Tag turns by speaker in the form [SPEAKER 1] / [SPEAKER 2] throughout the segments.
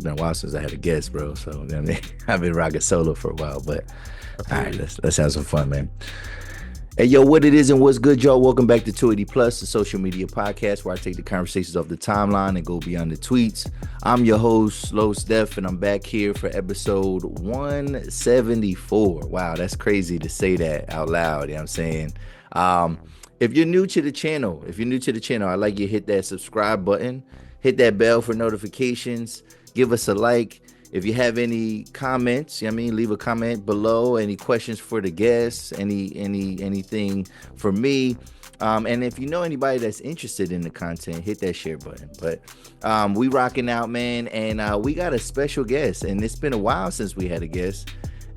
[SPEAKER 1] been a while since I had a guest, bro. So you know what I mean, I've been rocking solo for a while, but
[SPEAKER 2] I
[SPEAKER 1] all
[SPEAKER 2] feel
[SPEAKER 1] right,
[SPEAKER 2] you.
[SPEAKER 1] let's have some fun, man. Hey, yo, what it is and what's good, y'all? Welcome back to 280 Plus, the social media podcast where I take the conversations off the timeline and go beyond the tweets. I'm your host, Slow Steph, and I'm back here for episode 174. Wow, that's crazy to say that out loud. You know what I'm saying? Um, if you're new to the channel, I'd like you to hit that subscribe button, hit that bell for notifications, give us a like. If you have any comments, you know what I mean, leave a comment below. Any questions for the guests, anything for me. And if you know anybody that's interested in the content, hit that share button. But we rocking out, man, and we got a special guest, and it's been a while since we had a guest.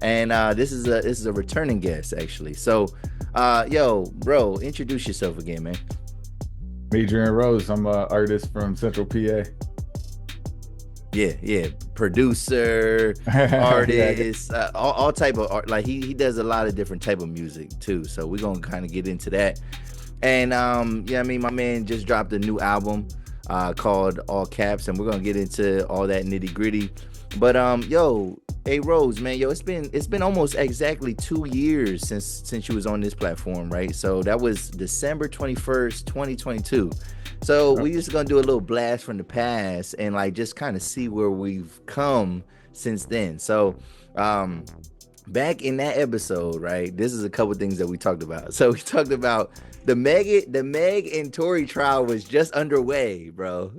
[SPEAKER 1] And this is a returning guest, actually. So yo, bro, introduce yourself again, man.
[SPEAKER 2] Adrian Rose. I'm an artist from Central PA.
[SPEAKER 1] Yeah, producer,
[SPEAKER 2] Yeah,
[SPEAKER 1] artist, all type of art. Like he does a lot of different type of music too. So we're gonna kind of get into that. And yeah, I mean, my man just dropped a new album called All Caps, and we're gonna get into all that nitty gritty. But yo, hey Rose, man, yo, it's been almost exactly 2 years since you was on this platform, right? So that was December 21st, 2022. So we just gonna do a little blast from the past and like just kind of see where we've come since then. So um back in that episode, right? This is a couple things that we talked about. So we talked about the Meg and Tory trial was just underway, bro.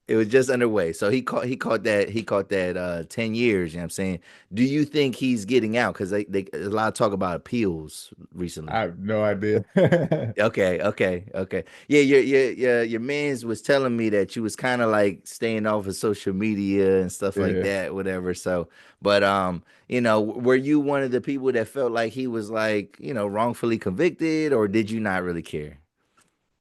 [SPEAKER 1] It was just underway. So he caught that 10 years, you know what I'm saying? Do you think he's getting out? Because they a lot of talk about appeals recently.
[SPEAKER 2] I have no idea.
[SPEAKER 1] Okay. Yeah, your man's was telling me that you was kind of like staying off of social media and stuff like
[SPEAKER 2] Yeah,
[SPEAKER 1] that, whatever. So, but were you one of the people that felt like he was like, wrongfully convicted, or did you not really care?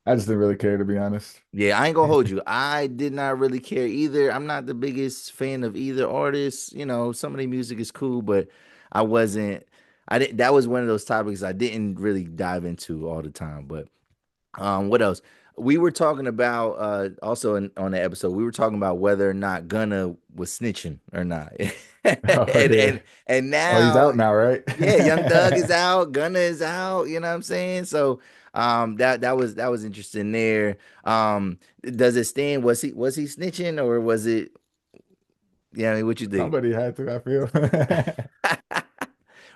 [SPEAKER 2] I just didn't really care to be honest.
[SPEAKER 1] Yeah, I ain't gonna hold you. I did not really care either. I'm not the biggest fan of either artist. Some of the music is cool, but I wasn't. I didn't. That was one of those topics I didn't really dive into all the time. But what else? We were talking about also on the episode. We were talking about whether or not Gunna was snitching or not,
[SPEAKER 2] Oh
[SPEAKER 1] and
[SPEAKER 2] yeah.
[SPEAKER 1] and and
[SPEAKER 2] Oh, he's
[SPEAKER 1] now,
[SPEAKER 2] out now, right?
[SPEAKER 1] yeah, Young Thug is out, Gunna is out. You know what I'm saying? So that was interesting there. Does it stand? Was he snitching or was it? Yeah, I mean, what you think?
[SPEAKER 2] Somebody had to, I feel.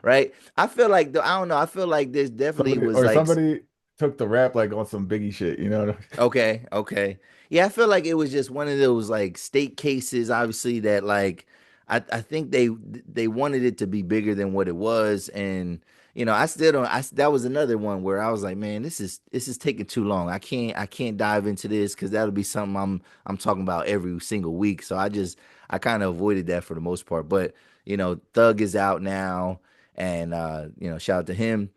[SPEAKER 1] Right? I feel like though I don't know. I feel like this definitely
[SPEAKER 2] Somebody
[SPEAKER 1] was
[SPEAKER 2] or
[SPEAKER 1] like.
[SPEAKER 2] somebody took the rap like on some Biggie shit, you know?
[SPEAKER 1] Okay. Yeah, I feel like it was just one of those like state cases, obviously, that like I think they wanted it to be bigger than what it was. And I still don't that was another one where I was like, man, this is taking too long. I can't dive into this because that'll be something I'm talking about every single week. So I kind of avoided that for the most part. But Thug is out now, and shout out to him.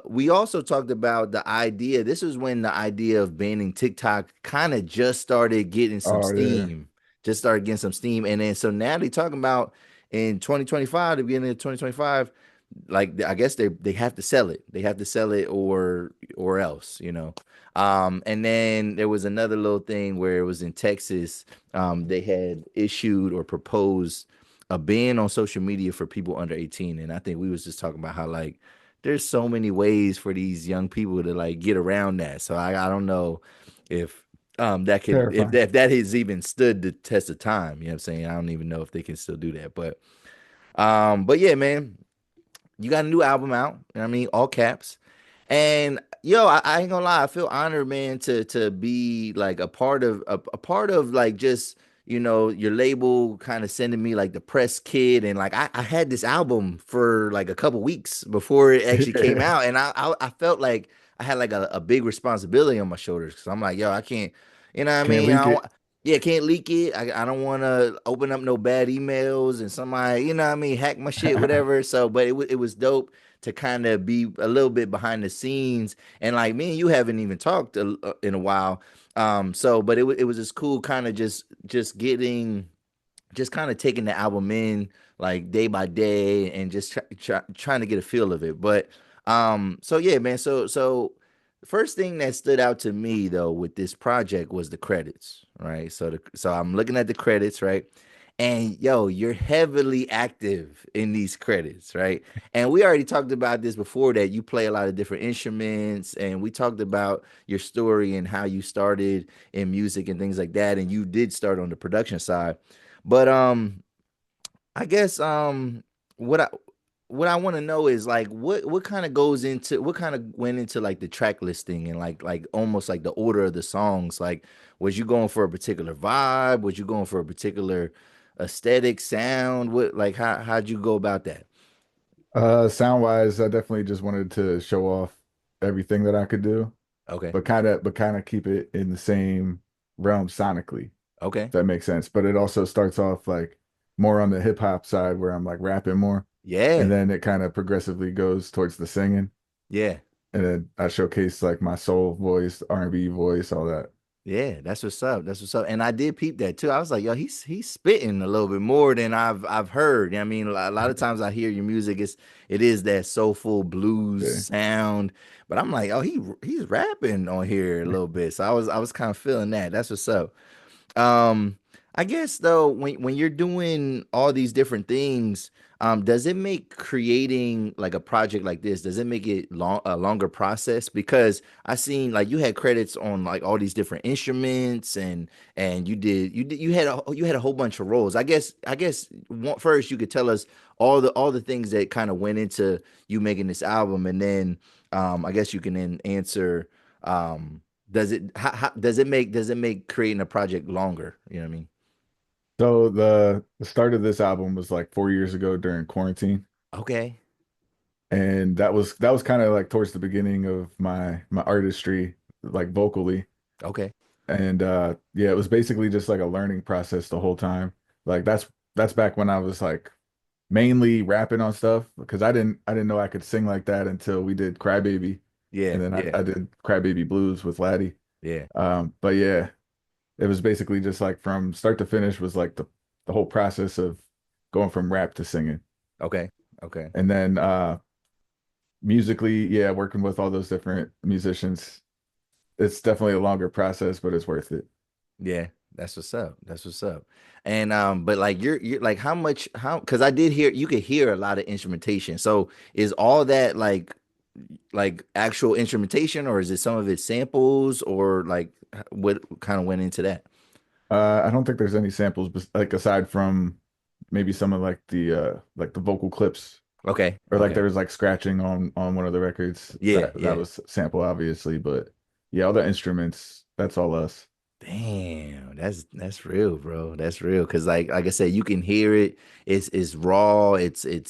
[SPEAKER 1] We also talked about the idea. This was when the idea of banning TikTok kind of just started getting some
[SPEAKER 2] Oh yeah.
[SPEAKER 1] steam. Just started getting some steam. And then so now they talking about in 2025, the beginning of 2025, like I guess they have to sell it. They have to sell it or else. And then there was another little thing where it was in Texas. They had issued or proposed a ban on social media for people under 18. And I think we was just talking about how like there's so many ways for these young people to like get around that. So I don't know if that could
[SPEAKER 2] Terrifying.
[SPEAKER 1] if that has even stood the test of time. You know what I'm saying? I don't even know if they can still do that. But yeah, man, you got a new album out. You know what I mean? All caps. And yo, I ain't gonna lie, I feel honored, man, to be like a part of like just your label kind of sending me like the press kit, and like I had this album for like a couple weeks before it actually came
[SPEAKER 2] Yeah.
[SPEAKER 1] out, and I felt like I had like a big responsibility on my shoulders because I'm like, yo, I can't, you know what I
[SPEAKER 2] Can't
[SPEAKER 1] mean? I
[SPEAKER 2] leak
[SPEAKER 1] don't,
[SPEAKER 2] it.
[SPEAKER 1] yeah, can't leak it. I don't want to open up no bad emails and somebody, you know what I mean, hack my shit, whatever. So, but it was dope to kind of be a little bit behind the scenes. And like me and you haven't even talked in a while. But it was just cool, kind of just getting, just kind of taking the album in like day by day and just trying to get a feel of it. But so yeah, man. So first thing that stood out to me though with this project was the credits, right? So I'm looking at the credits, right? And yo, you're heavily active in these credits, right? And we already talked about this before that you play a lot of different instruments, and we talked about your story and how you started in music and things like that. And you did start on the production side. But I guess what I what I want to know is like what kind of goes into what kind of went into like the track listing and like almost like the order of the songs. Like, was you going for a particular vibe? Was you going for a particular aesthetic sound? What like how'd you go about that?
[SPEAKER 2] Sound wise, I definitely just wanted to show off everything that I could do,
[SPEAKER 1] Okay.
[SPEAKER 2] but kind of keep it in the same realm sonically,
[SPEAKER 1] Okay.
[SPEAKER 2] if that makes sense. But it also starts off like more on the hip hop side where I'm like rapping more, and
[SPEAKER 1] Yeah.
[SPEAKER 2] then it kind of progressively goes towards the singing,
[SPEAKER 1] Yeah.
[SPEAKER 2] and then I showcase like my soul voice, R&B voice, all that.
[SPEAKER 1] Yeah, that's what's up. That's what's up. And I did peep that too. I was like, yo, he's spitting a little bit more than I've heard. I mean, a lot of times I hear your music, it is that soulful blues
[SPEAKER 2] Yeah.
[SPEAKER 1] sound, but I'm like, oh, he's rapping on here a little bit. So I was kind of feeling that. That's what's up. Um, I guess though, when you're doing all these different things, does it make creating like a project like this, does it make it a longer process? Because I seen like you had credits on like all these different instruments and you had a whole bunch of roles. I guess first you could tell us all the things that kind of went into you making this album, and then I guess you can then answer does it make creating a project longer? You know what I mean?
[SPEAKER 2] So the start of this album was like 4 years ago during quarantine.
[SPEAKER 1] Okay.
[SPEAKER 2] And that was kind of like towards the beginning of my artistry, like vocally.
[SPEAKER 1] Okay.
[SPEAKER 2] And yeah, it was basically just like a learning process the whole time. Like that's back when I was like mainly rapping on stuff because I didn't know I could sing like that until we did Crybaby.
[SPEAKER 1] Yeah.
[SPEAKER 2] And then
[SPEAKER 1] Yeah.
[SPEAKER 2] I did Crybaby Blues with Laddie.
[SPEAKER 1] Yeah.
[SPEAKER 2] But yeah, it was basically just like from start to finish was like the whole process of going from rap to singing.
[SPEAKER 1] Okay. Okay.
[SPEAKER 2] And then musically, yeah, working with all those different musicians, it's definitely a longer process, but it's worth it.
[SPEAKER 1] Yeah. That's what's up. That's what's up. And but like you're like how because I did hear you could hear a lot of instrumentation. So is all that like actual instrumentation, or is it some of it samples, or like what kind of went into that?
[SPEAKER 2] I don't think there's any samples, like aside from maybe some of like the vocal clips,
[SPEAKER 1] Okay.
[SPEAKER 2] or like
[SPEAKER 1] Okay.
[SPEAKER 2] there was like scratching on one of the records
[SPEAKER 1] Yeah.
[SPEAKER 2] that
[SPEAKER 1] Yeah.
[SPEAKER 2] was sample obviously, but yeah, all the instruments, that's all us.
[SPEAKER 1] Damn, that's real, bro. That's real. Cause like I said, you can hear it. It's raw. It's it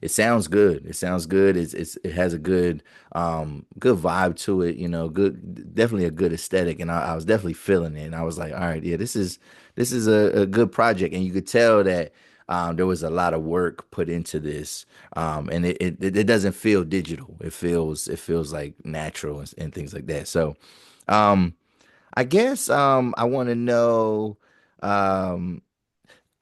[SPEAKER 1] sounds good. It sounds good. It has a good vibe to it. Good, definitely a good aesthetic. And I was definitely feeling it. And I was like, all right, yeah, this is a good project. And you could tell that there was a lot of work put into this. And it doesn't feel digital. It feels like natural and things like that. So. Um, I guess I want to know um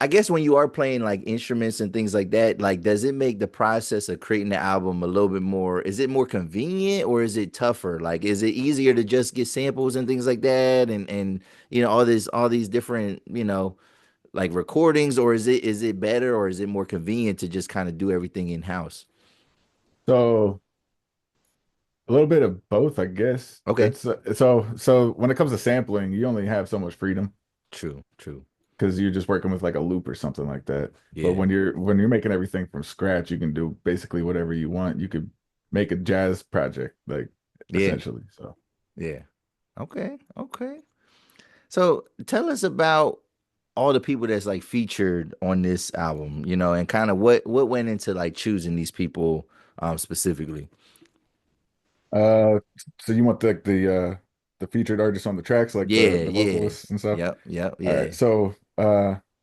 [SPEAKER 1] I guess when you are playing like instruments and things like that, like does it make the process of creating the album a little bit more, is it more convenient or is it tougher? Like is it easier to just get samples and things like that and all these different, like recordings, or is it better or is it more convenient to just kind of do everything in house?
[SPEAKER 2] So a little bit of both, I guess.
[SPEAKER 1] Okay.
[SPEAKER 2] It's so when it comes to sampling, you only have so much freedom
[SPEAKER 1] True, true.
[SPEAKER 2] because you're just working with like a loop or something like that. But
[SPEAKER 1] Yeah.
[SPEAKER 2] when you're making everything from scratch, you can do basically whatever you want. You could make a jazz project, like
[SPEAKER 1] Yeah.
[SPEAKER 2] essentially. So
[SPEAKER 1] Yeah. Okay. Okay. So tell us about all the people that's like featured on this album, and kind of what went into like choosing these people specifically.
[SPEAKER 2] uh so you want the featured artists on the tracks, like
[SPEAKER 1] Yeah,
[SPEAKER 2] the
[SPEAKER 1] yeah.
[SPEAKER 2] vocalists and stuff.
[SPEAKER 1] Yep, yep,
[SPEAKER 2] All
[SPEAKER 1] yeah.
[SPEAKER 2] right, so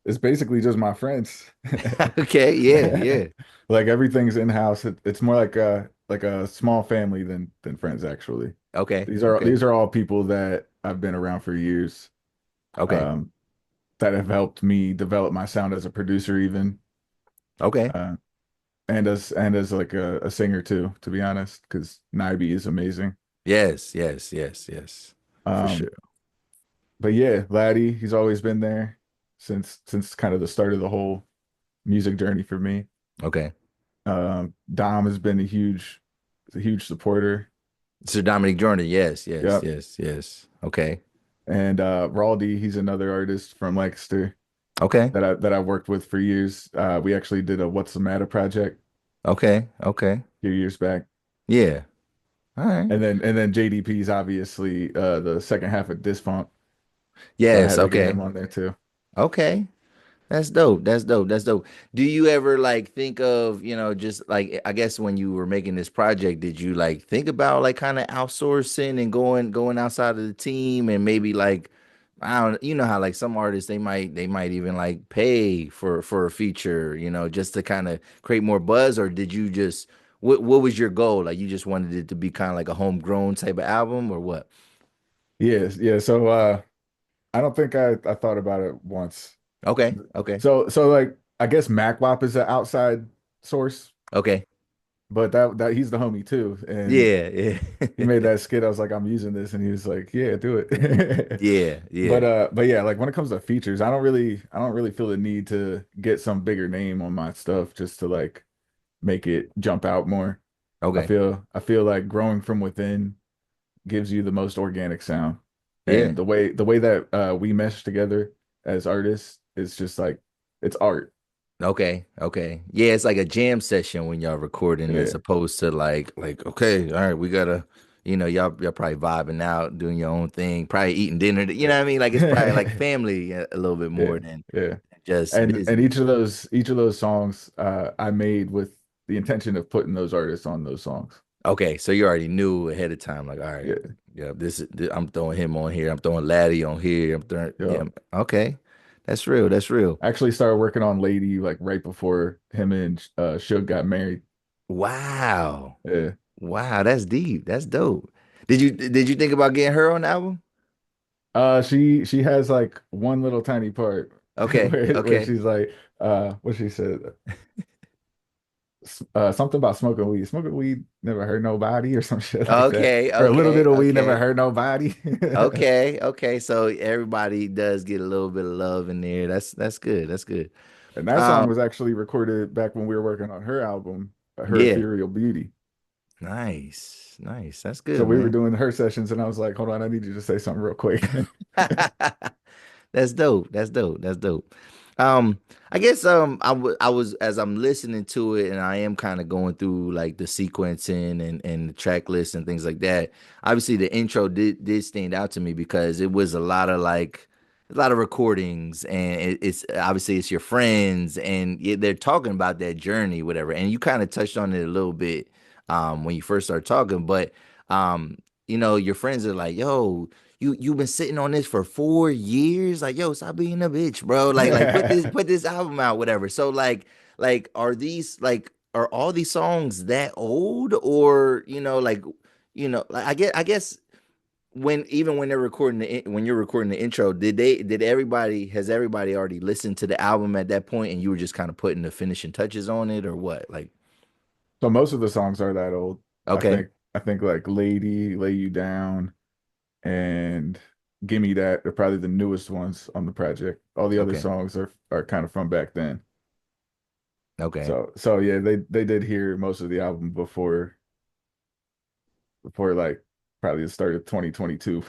[SPEAKER 2] it's basically just my friends.
[SPEAKER 1] Okay, yeah, yeah.
[SPEAKER 2] Like everything's in-house. It's more like a small family than friends actually.
[SPEAKER 1] Okay,
[SPEAKER 2] These are
[SPEAKER 1] okay,
[SPEAKER 2] these are all people that I've been around for years,
[SPEAKER 1] okay,
[SPEAKER 2] um, that have helped me develop my sound as a producer even,
[SPEAKER 1] okay.
[SPEAKER 2] uh, and as like a singer too, to be honest, because Naiby is amazing.
[SPEAKER 1] Yes, yes, yes, yes. For
[SPEAKER 2] Um,
[SPEAKER 1] sure.
[SPEAKER 2] but yeah, Laddie, he's always been there since kind of the start of the whole music journey for me.
[SPEAKER 1] Okay.
[SPEAKER 2] Dom has been a huge supporter.
[SPEAKER 1] Sir Dominique Jordan. Yes, yes,
[SPEAKER 2] Yep.
[SPEAKER 1] yes, yes. Okay.
[SPEAKER 2] And Raldy, he's another artist from Lancaster
[SPEAKER 1] Okay.
[SPEAKER 2] that I worked with for years. We actually did a What's the Matter project
[SPEAKER 1] Okay. Okay.
[SPEAKER 2] a few years back.
[SPEAKER 1] Yeah. All right.
[SPEAKER 2] And then JDP's obviously the second half of Disfunk. So I
[SPEAKER 1] Yes.
[SPEAKER 2] had to get
[SPEAKER 1] Okay.
[SPEAKER 2] him on there too.
[SPEAKER 1] Okay. That's dope. That's dope. That's dope. Do you ever like think of, just like I guess when you were making this project, did you like think about like kind of outsourcing and going outside of the team and maybe like I don't you know how like some artists they might even like pay for a feature, just to kind of create more buzz, or did you just what was your goal? Like you just wanted it to be kind of like a homegrown type of album or what?
[SPEAKER 2] Yes, yeah. So I don't think I thought about it once.
[SPEAKER 1] Okay. Okay.
[SPEAKER 2] So like I guess MacWop is an outside source,
[SPEAKER 1] Okay.
[SPEAKER 2] but that he's the homie too. And
[SPEAKER 1] Yeah, yeah.
[SPEAKER 2] he made that skit. I was like, I'm using this, and he was like, yeah, do it.
[SPEAKER 1] Yeah, yeah.
[SPEAKER 2] But yeah, like when it comes to features, I don't really feel the need to get some bigger name on my stuff just to like make it jump out more.
[SPEAKER 1] Okay.
[SPEAKER 2] I feel like growing from within gives you the most organic sound.
[SPEAKER 1] Yeah.
[SPEAKER 2] And the way that we mesh together as artists is just like it's art.
[SPEAKER 1] Okay. Okay. Yeah, it's like a jam session when y'all recording as
[SPEAKER 2] Yeah.
[SPEAKER 1] opposed to like, okay, all right, we gotta, y'all probably vibing out, doing your own thing, probably eating dinner. You know what I mean? Like it's probably like
[SPEAKER 2] Yeah.
[SPEAKER 1] family a little bit
[SPEAKER 2] Yeah.
[SPEAKER 1] more than
[SPEAKER 2] Yeah.
[SPEAKER 1] just
[SPEAKER 2] And
[SPEAKER 1] business.
[SPEAKER 2] each of those songs I made with the intention of putting those artists on those songs.
[SPEAKER 1] Okay, so you already knew ahead of time, like, all right,
[SPEAKER 2] Yeah.
[SPEAKER 1] yeah, I'm throwing him on here, I'm throwing Laddie on here, yeah,
[SPEAKER 2] Yeah.
[SPEAKER 1] okay, that's real, that's real.
[SPEAKER 2] I actually started working on Lady like right before him and Suge got married.
[SPEAKER 1] Wow,
[SPEAKER 2] Yeah.
[SPEAKER 1] wow, that's deep, that's dope. Did you think about getting her on the album?
[SPEAKER 2] She has like one little tiny part
[SPEAKER 1] Okay,
[SPEAKER 2] where
[SPEAKER 1] okay.
[SPEAKER 2] she's like what she said something about smoking weed never hurt nobody or some shit like that,
[SPEAKER 1] Okay,
[SPEAKER 2] or a little
[SPEAKER 1] okay,
[SPEAKER 2] bit of weed never
[SPEAKER 1] okay,
[SPEAKER 2] hurt nobody.
[SPEAKER 1] okay, okay. So everybody does get a little bit of love in there. That's good. That's good.
[SPEAKER 2] And that song
[SPEAKER 1] Um,
[SPEAKER 2] was actually recorded back when we were working on her album, Her
[SPEAKER 1] yeah.
[SPEAKER 2] Ethereal Beauty.
[SPEAKER 1] Nice. Nice. That's
[SPEAKER 2] So
[SPEAKER 1] good,
[SPEAKER 2] we were
[SPEAKER 1] man.
[SPEAKER 2] doing her sessions and I was like, hold on, I need you to say something real quick.
[SPEAKER 1] That's dope. That's dope. That's dope. Um, I guess I was as I'm listening to it and I am kind of going through like the sequencing and the track list and things like that. Obviously the intro did stand out to me because it was a lot of recordings and it's obviously it's your friends and they're talking about that journey, whatever. And you kind of touched on it a little bit when you first started talking, but um, your friends are like, yo, you've been sitting on this for 4 years. Like, yo, stop being a bitch, bro. Like put this album out, whatever. So like are all these songs that old? Or, like I guess when they're recording when you're recording the intro, has everybody already listened to the album at that point and you were just kind of putting the finishing touches on it or what? Like,
[SPEAKER 2] So most of the songs are that old.
[SPEAKER 1] okay,
[SPEAKER 2] I think like Lady, Lay You Down, and Gimme That are probably the newest ones on the project. All the other
[SPEAKER 1] okay,
[SPEAKER 2] songs are kind of from back then.
[SPEAKER 1] okay.
[SPEAKER 2] So yeah, they did hear most of the album before like probably the start of 2022.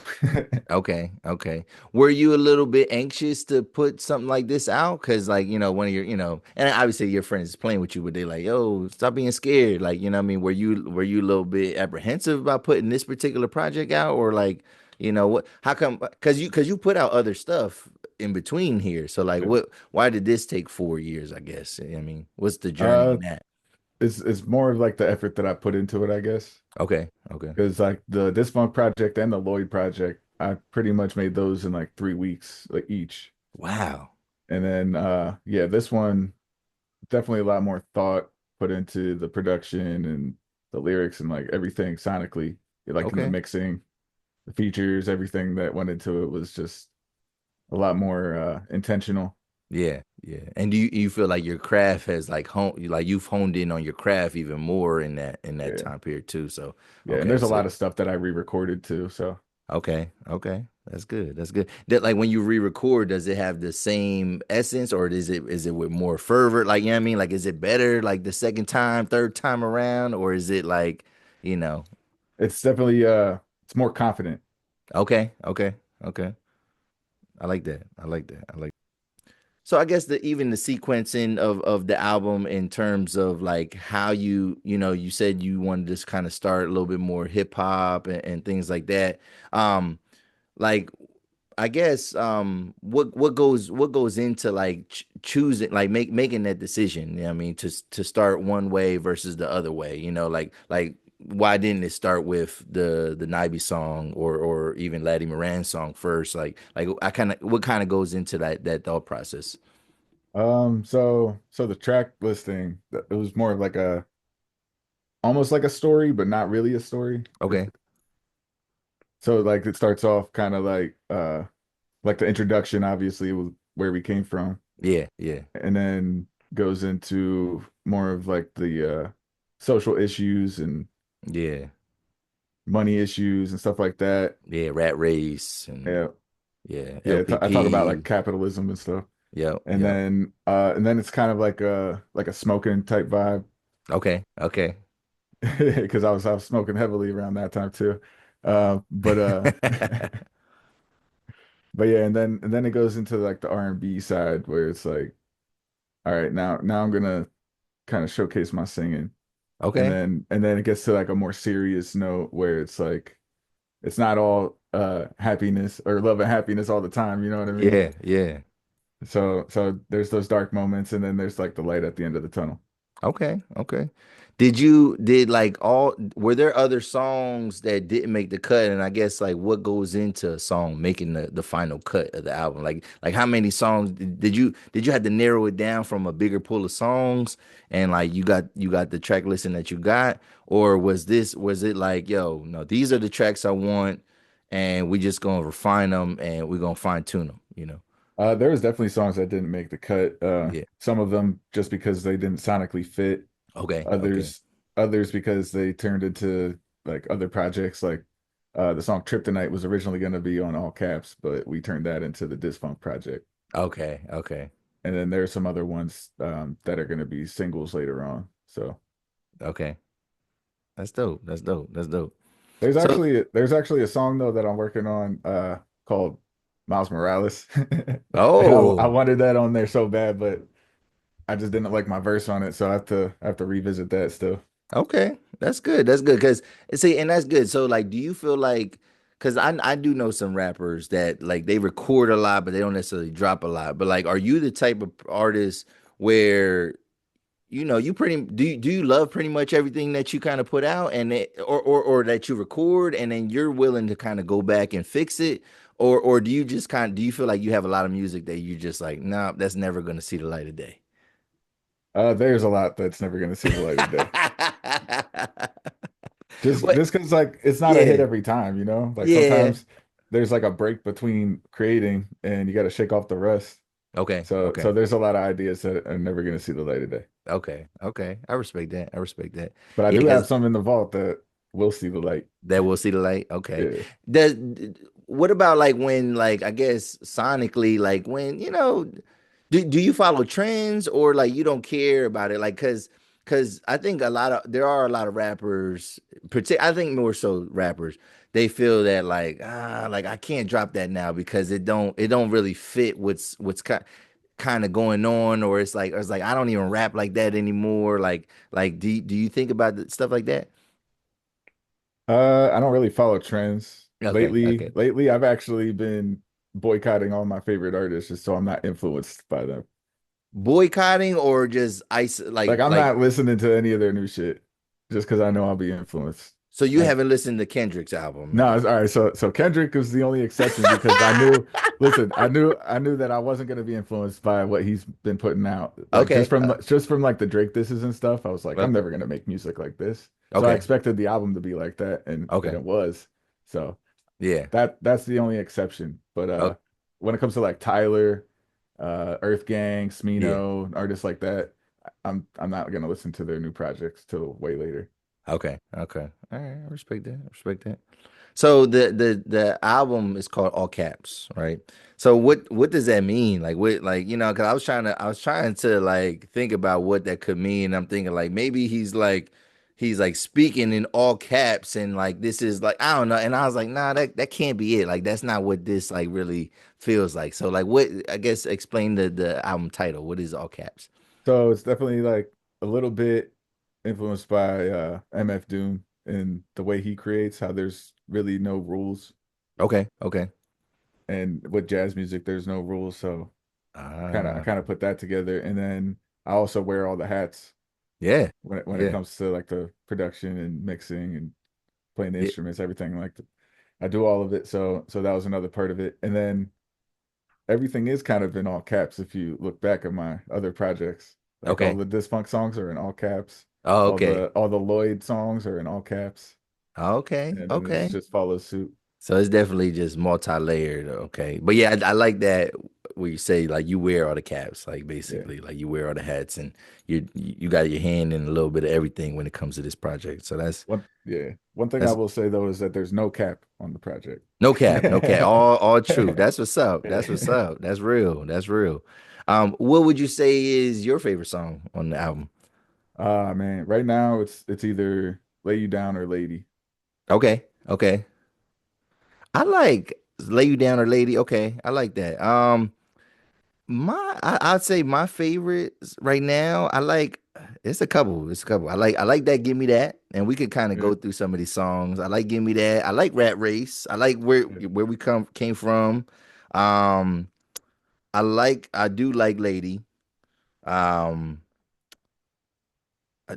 [SPEAKER 1] Okay, okay. Were you a little bit anxious to put something like this out? Because, like, one of your, and obviously your friends is playing with you, but they like, yo, stop being scared. Like, what I mean? Were you a little bit apprehensive about putting this particular project out, or like, what? How come? Because you put out other stuff in between here. So like,
[SPEAKER 2] Yeah.
[SPEAKER 1] Why did this take 4 years? I guess. I mean, what's the journey
[SPEAKER 2] Uh,
[SPEAKER 1] in that?
[SPEAKER 2] it's more of like the effort that I put into it, I guess.
[SPEAKER 1] Okay, okay.
[SPEAKER 2] Because like the This Funk project and the Lloyd project, I pretty much made those in like 3 weeks, like each.
[SPEAKER 1] Wow.
[SPEAKER 2] And then yeah, this one definitely a lot more thought put into the production and the lyrics and like everything sonically, like in the
[SPEAKER 1] Okay.
[SPEAKER 2] mixing, the features, everything that went into it was just a lot more intentional.
[SPEAKER 1] Yeah, Yeah. And do you feel like your craft has like you've honed in on your craft even more in that
[SPEAKER 2] Yeah.
[SPEAKER 1] time period too. So
[SPEAKER 2] Yeah. And
[SPEAKER 1] okay,
[SPEAKER 2] there's a
[SPEAKER 1] so
[SPEAKER 2] lot of stuff that I re-recorded too. So
[SPEAKER 1] okay. That's good. That's good. That like when you re-record, does it have the same essence or is it with more fervor? Like, you know what I mean? Like, is it better like the second time, third time around, or is it like, you know,
[SPEAKER 2] it's definitely it's more confident.
[SPEAKER 1] okay. I like that. I like that. I like. So I guess even the sequencing of the album in terms of like how you said you wanted to just kind of start a little bit more hip hop and things like that. Um, like I guess what goes into like choosing like making that decision. You know what I mean, to start one way versus the other way. Like why didn't it start with the Naiby song or even Laddie Moran song first? Like I kind of what kind of goes into that thought process.
[SPEAKER 2] So the track listing, it was more of like a almost like a story, but not really a story.
[SPEAKER 1] Okay.
[SPEAKER 2] So like it starts off kind of like the introduction, obviously, was where we came from,
[SPEAKER 1] Yeah. Yeah.
[SPEAKER 2] and then goes into more of like the social issues and
[SPEAKER 1] Yeah.
[SPEAKER 2] money issues and stuff like that.
[SPEAKER 1] Yeah. Rat race and
[SPEAKER 2] Yeah,
[SPEAKER 1] yeah.
[SPEAKER 2] yeah. I talk about like
[SPEAKER 1] LPP.
[SPEAKER 2] capitalism and stuff,
[SPEAKER 1] Yep. Yep.
[SPEAKER 2] and then it's kind of like a smoking type vibe
[SPEAKER 1] Okay. Okay.
[SPEAKER 2] because I was smoking heavily around that time too. But but yeah, and then it goes into like the R&B side where it's like, all right, now I'm gonna kind of showcase my singing.
[SPEAKER 1] Okay.
[SPEAKER 2] And then it gets to like a more serious note where it's like it's not all happiness or love and happiness all the time, you know what I mean?
[SPEAKER 1] Yeah. Yeah.
[SPEAKER 2] So there's those dark moments and then there's like the light at the end of the tunnel.
[SPEAKER 1] Okay, okay. Did like all were there other songs that didn't make the cut? And I guess like what goes into a song making the final cut of the album? Like how many songs did you have to narrow it down from a bigger pool of songs and like you got the track listing that you got? Or was it like, yo, no, these are the tracks I want and we just gonna refine them and we're gonna fine tune them?
[SPEAKER 2] There was definitely songs that didn't make the cut.
[SPEAKER 1] Yeah.
[SPEAKER 2] Some of them just because they didn't sonically fit.
[SPEAKER 1] Okay, okay.
[SPEAKER 2] Others because they turned into like other projects. Like the song "Trip Tonight" was originally going to be on all caps, but we turned that into the Dis Funk project.
[SPEAKER 1] Okay, okay.
[SPEAKER 2] And then there are some other ones that are going to be singles later on. So
[SPEAKER 1] Okay. That's dope. That's dope. That's dope.
[SPEAKER 2] there's
[SPEAKER 1] So,
[SPEAKER 2] actually there's actually a song though that I'm working on called Miles Morales. And I
[SPEAKER 1] oh,
[SPEAKER 2] wanted that on there so bad, but I just didn't like my verse on it, so I have to revisit that still.
[SPEAKER 1] okay. That's good. That's good. Cause see, and that's good. So like, do you feel like, cause I do know some rappers that like they record a lot, but they don't necessarily drop a lot. But like, are you the type of artist where you pretty do you love pretty much everything that you kind of put out and or that you record and then you're willing to kind of go back and fix it? Or do you just do you feel like you have a lot of music that you just like, nah, that's never gonna see the light of day?
[SPEAKER 2] There's a lot that's never going to see the light of day. Just
[SPEAKER 1] What?
[SPEAKER 2] just because like it's not a hit
[SPEAKER 1] Yeah,
[SPEAKER 2] every time, you know? Like
[SPEAKER 1] yeah.
[SPEAKER 2] sometimes there's like a break between creating and you got to shake off the rust.
[SPEAKER 1] Okay,
[SPEAKER 2] So
[SPEAKER 1] okay,
[SPEAKER 2] there's a lot of ideas that are never going to see the light of day.
[SPEAKER 1] okay. I respect that. I respect that.
[SPEAKER 2] But I
[SPEAKER 1] Yeah,
[SPEAKER 2] do have
[SPEAKER 1] because
[SPEAKER 2] some in the vault that will see the light.
[SPEAKER 1] that will see the light. Okay.
[SPEAKER 2] Yeah.
[SPEAKER 1] Does what about like when like I guess sonically like when do you follow trends or like you don't care about it like because I think there are a lot of rappers I think more so rappers they feel that like I can't drop that now because it don't really fit what's kind of going on or it's like I don't even rap like that anymore like do you think about stuff like that?
[SPEAKER 2] I don't really follow trends.
[SPEAKER 1] Okay,
[SPEAKER 2] Lately,
[SPEAKER 1] okay.
[SPEAKER 2] lately I've actually been boycotting all my favorite artists just so I'm not influenced by them.
[SPEAKER 1] Boycotting or just ice
[SPEAKER 2] Like
[SPEAKER 1] like
[SPEAKER 2] I'm
[SPEAKER 1] like
[SPEAKER 2] not listening to any of their new shit just because I know I'll be influenced.
[SPEAKER 1] so you
[SPEAKER 2] Like
[SPEAKER 1] haven't listened to Kendrick's album
[SPEAKER 2] no,
[SPEAKER 1] then?
[SPEAKER 2] all right. So Kendrick was the only exception because I knew, listen, I knew that I wasn't gonna be influenced by what he's been putting out. Like
[SPEAKER 1] Okay.
[SPEAKER 2] just from like the Drake disses and stuff. I was like, I'm
[SPEAKER 1] Okay.
[SPEAKER 2] never gonna make music like this. So I
[SPEAKER 1] Okay.
[SPEAKER 2] expected the album to be like that, and
[SPEAKER 1] Okay.
[SPEAKER 2] it was. So
[SPEAKER 1] Yeah.
[SPEAKER 2] that's the only exception. But
[SPEAKER 1] Okay.
[SPEAKER 2] when it comes to like Tyler, Earth Gang,
[SPEAKER 1] Yeah.
[SPEAKER 2] Smino, artists like that. I'm not gonna listen to their new projects till way later.
[SPEAKER 1] Okay. Okay. All right. I respect that. I respect that. So the album is called All Caps, right? So what does that mean? Like what like because I was trying to like think about what that could mean. I'm thinking like maybe he's like speaking in all caps and like this is like I don't know. And I was like, nah, that can't be it. Like that's not what this like really feels like. So like what I guess explain the album title. What is All Caps?
[SPEAKER 2] So it's definitely like a little bit influenced by MF Doom and the way he creates, how there's really no rules.
[SPEAKER 1] Okay, okay.
[SPEAKER 2] And with jazz music, there's no rules. So I
[SPEAKER 1] Ah,
[SPEAKER 2] kind of put that together. And then I also wear all the hats
[SPEAKER 1] yeah.
[SPEAKER 2] when it
[SPEAKER 1] Yeah.
[SPEAKER 2] comes to like the production and mixing and playing the
[SPEAKER 1] Yeah.
[SPEAKER 2] instruments, everything I do all of it. So that was another part of it. And then everything is kind of in all caps if you look back at my other projects. Like all
[SPEAKER 1] Okay.
[SPEAKER 2] the Dysfunk songs are in all caps.
[SPEAKER 1] Oh, okay.
[SPEAKER 2] All the Lloyd songs are in all caps.
[SPEAKER 1] Okay.
[SPEAKER 2] And then it's
[SPEAKER 1] Okay.
[SPEAKER 2] just follows suit.
[SPEAKER 1] So it's definitely just multi-layered. Okay. But yeah, I like that where you say like you wear all the caps, like
[SPEAKER 2] Yeah.
[SPEAKER 1] basically like you wear all the hats and you got your hand in a little bit of everything when it comes to this project. So
[SPEAKER 2] One thing I
[SPEAKER 1] that's
[SPEAKER 2] will say though is that there's no cap on the project.
[SPEAKER 1] no cap, no cap. All true. That's what's up. That's what's up. That's real. That's real. What would you say is your favorite song on the album?
[SPEAKER 2] Ah man, right now it's either Lay You Down or Lady.
[SPEAKER 1] Okay. Okay. I like Lay You Down or Lady. Okay. I like that. I'd say my favorites right now. I like it's a couple. It's a couple. I like that. Give me that, and we could kind of
[SPEAKER 2] Yeah,
[SPEAKER 1] go through some of these songs. I like Give Me That. I like Rat Race. I like
[SPEAKER 2] yeah.
[SPEAKER 1] where we came from. Um, I do like Lady. Um,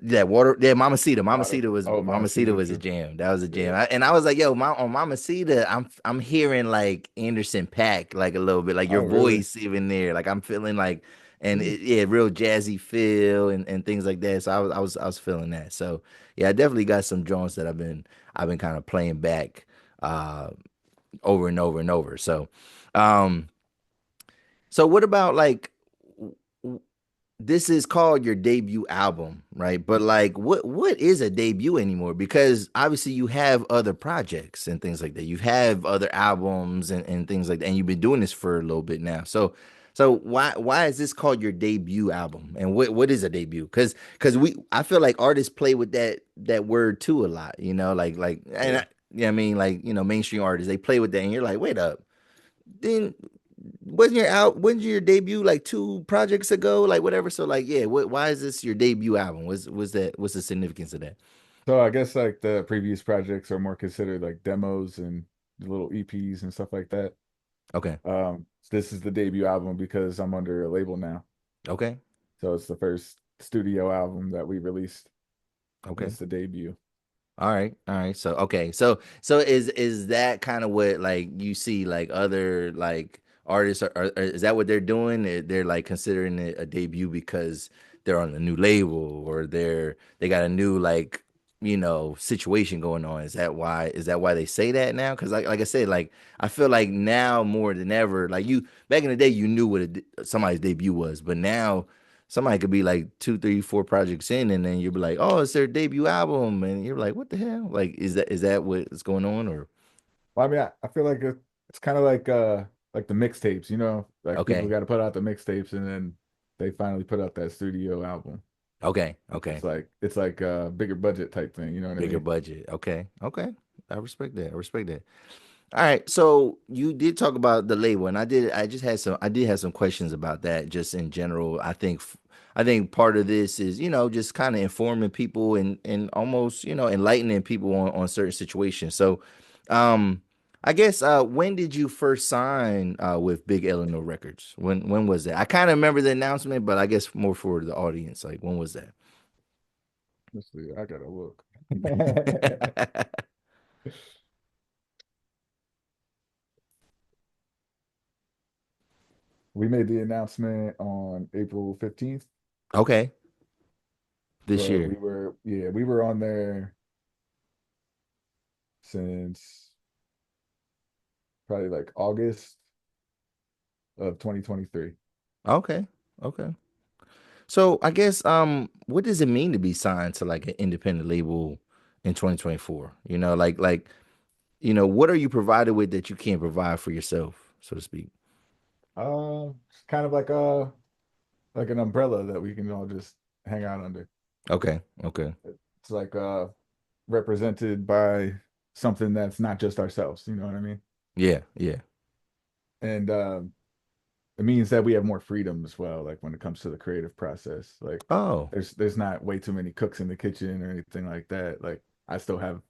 [SPEAKER 1] yeah, Mama Sita
[SPEAKER 2] Mamacita
[SPEAKER 1] was a
[SPEAKER 2] too.
[SPEAKER 1] jam. That was a jam.
[SPEAKER 2] Yeah.
[SPEAKER 1] And I was like, yo, on Mama Sita, I'm hearing like Anderson Paak like a little bit, like your
[SPEAKER 2] Oh, really?
[SPEAKER 1] voice even there. Like I'm feeling like, and yeah, real jazzy feel and things like that. So I was feeling that. So yeah, I definitely got some joints that I've been kind of playing back uh over and over and over. Um so what about like this is called your debut album, right? But like what is a debut anymore? Because obviously you have other projects and things like that. You have other albums and things like that. And you've been doing this for a little bit now. So why is this called your debut album? And what is a debut? Because I feel like artists play with that word too a lot, like and
[SPEAKER 2] Yeah.
[SPEAKER 1] I mean like mainstream artists they play with that and you're like, wait up. Then wasn't your debut like two projects ago like whatever so like yeah why is this your debut album what's the significance of that?
[SPEAKER 2] So I guess like the previous projects are more considered like demos and little EPs and stuff like that.
[SPEAKER 1] Okay.
[SPEAKER 2] This is the debut album because I'm under a label now.
[SPEAKER 1] Okay.
[SPEAKER 2] So it's the first studio album that we released, and
[SPEAKER 1] Okay.
[SPEAKER 2] it's the debut.
[SPEAKER 1] All right. So okay. So is that kind of what like you see like other like artists is that what they're doing? They're like considering it a debut because they're on a new label or they got a new like situation going on. Is that why they say that now? Because like I said, like I feel like now more than ever, like you back in the day, you knew what somebody's debut was, but now somebody could be like two, three, four projects in, and then you'll be like, "Oh, it's their debut album," and you're like, "What the hell? Like, is that what's going on?" Or
[SPEAKER 2] Well, I mean, I feel like it's kind of like the mixtapes, like people
[SPEAKER 1] okay,
[SPEAKER 2] got to put out the mixtapes and then they finally put out that studio album.
[SPEAKER 1] okay,
[SPEAKER 2] It's
[SPEAKER 1] okay,
[SPEAKER 2] like it's like a bigger budget type thing, you know what I
[SPEAKER 1] bigger
[SPEAKER 2] mean?
[SPEAKER 1] budget. Okay, okay, I respect that. I respect that. All right, so you did talk about the label, and I did have some questions about that just in general. I think part of this is just kind of informing people and almost enlightening people on certain situations. So, um, I guess when did you first sign with Big Eleanor Records? When was that? I kind of remember the announcement, but I guess more for the audience. Like when was that?
[SPEAKER 2] Let's see, I gotta look. We made the announcement on April 15th.
[SPEAKER 1] Okay, this
[SPEAKER 2] But
[SPEAKER 1] year.
[SPEAKER 2] we were on there since probably like August of 2023.
[SPEAKER 1] Okay. Okay. So I guess what does it mean to be signed to like an independent label in 2024? What are you provided with that you can't provide for yourself, so to speak?
[SPEAKER 2] It's kind of like an umbrella that we can all just hang out under.
[SPEAKER 1] Okay. Okay.
[SPEAKER 2] It's like represented by something that's not just ourselves, you know what I mean?
[SPEAKER 1] Yeah. Yeah.
[SPEAKER 2] And it means that we have more freedom as well, like when it comes to the creative process. Like
[SPEAKER 1] Oh.
[SPEAKER 2] there's not way too many cooks in the kitchen or anything like that. Like I still have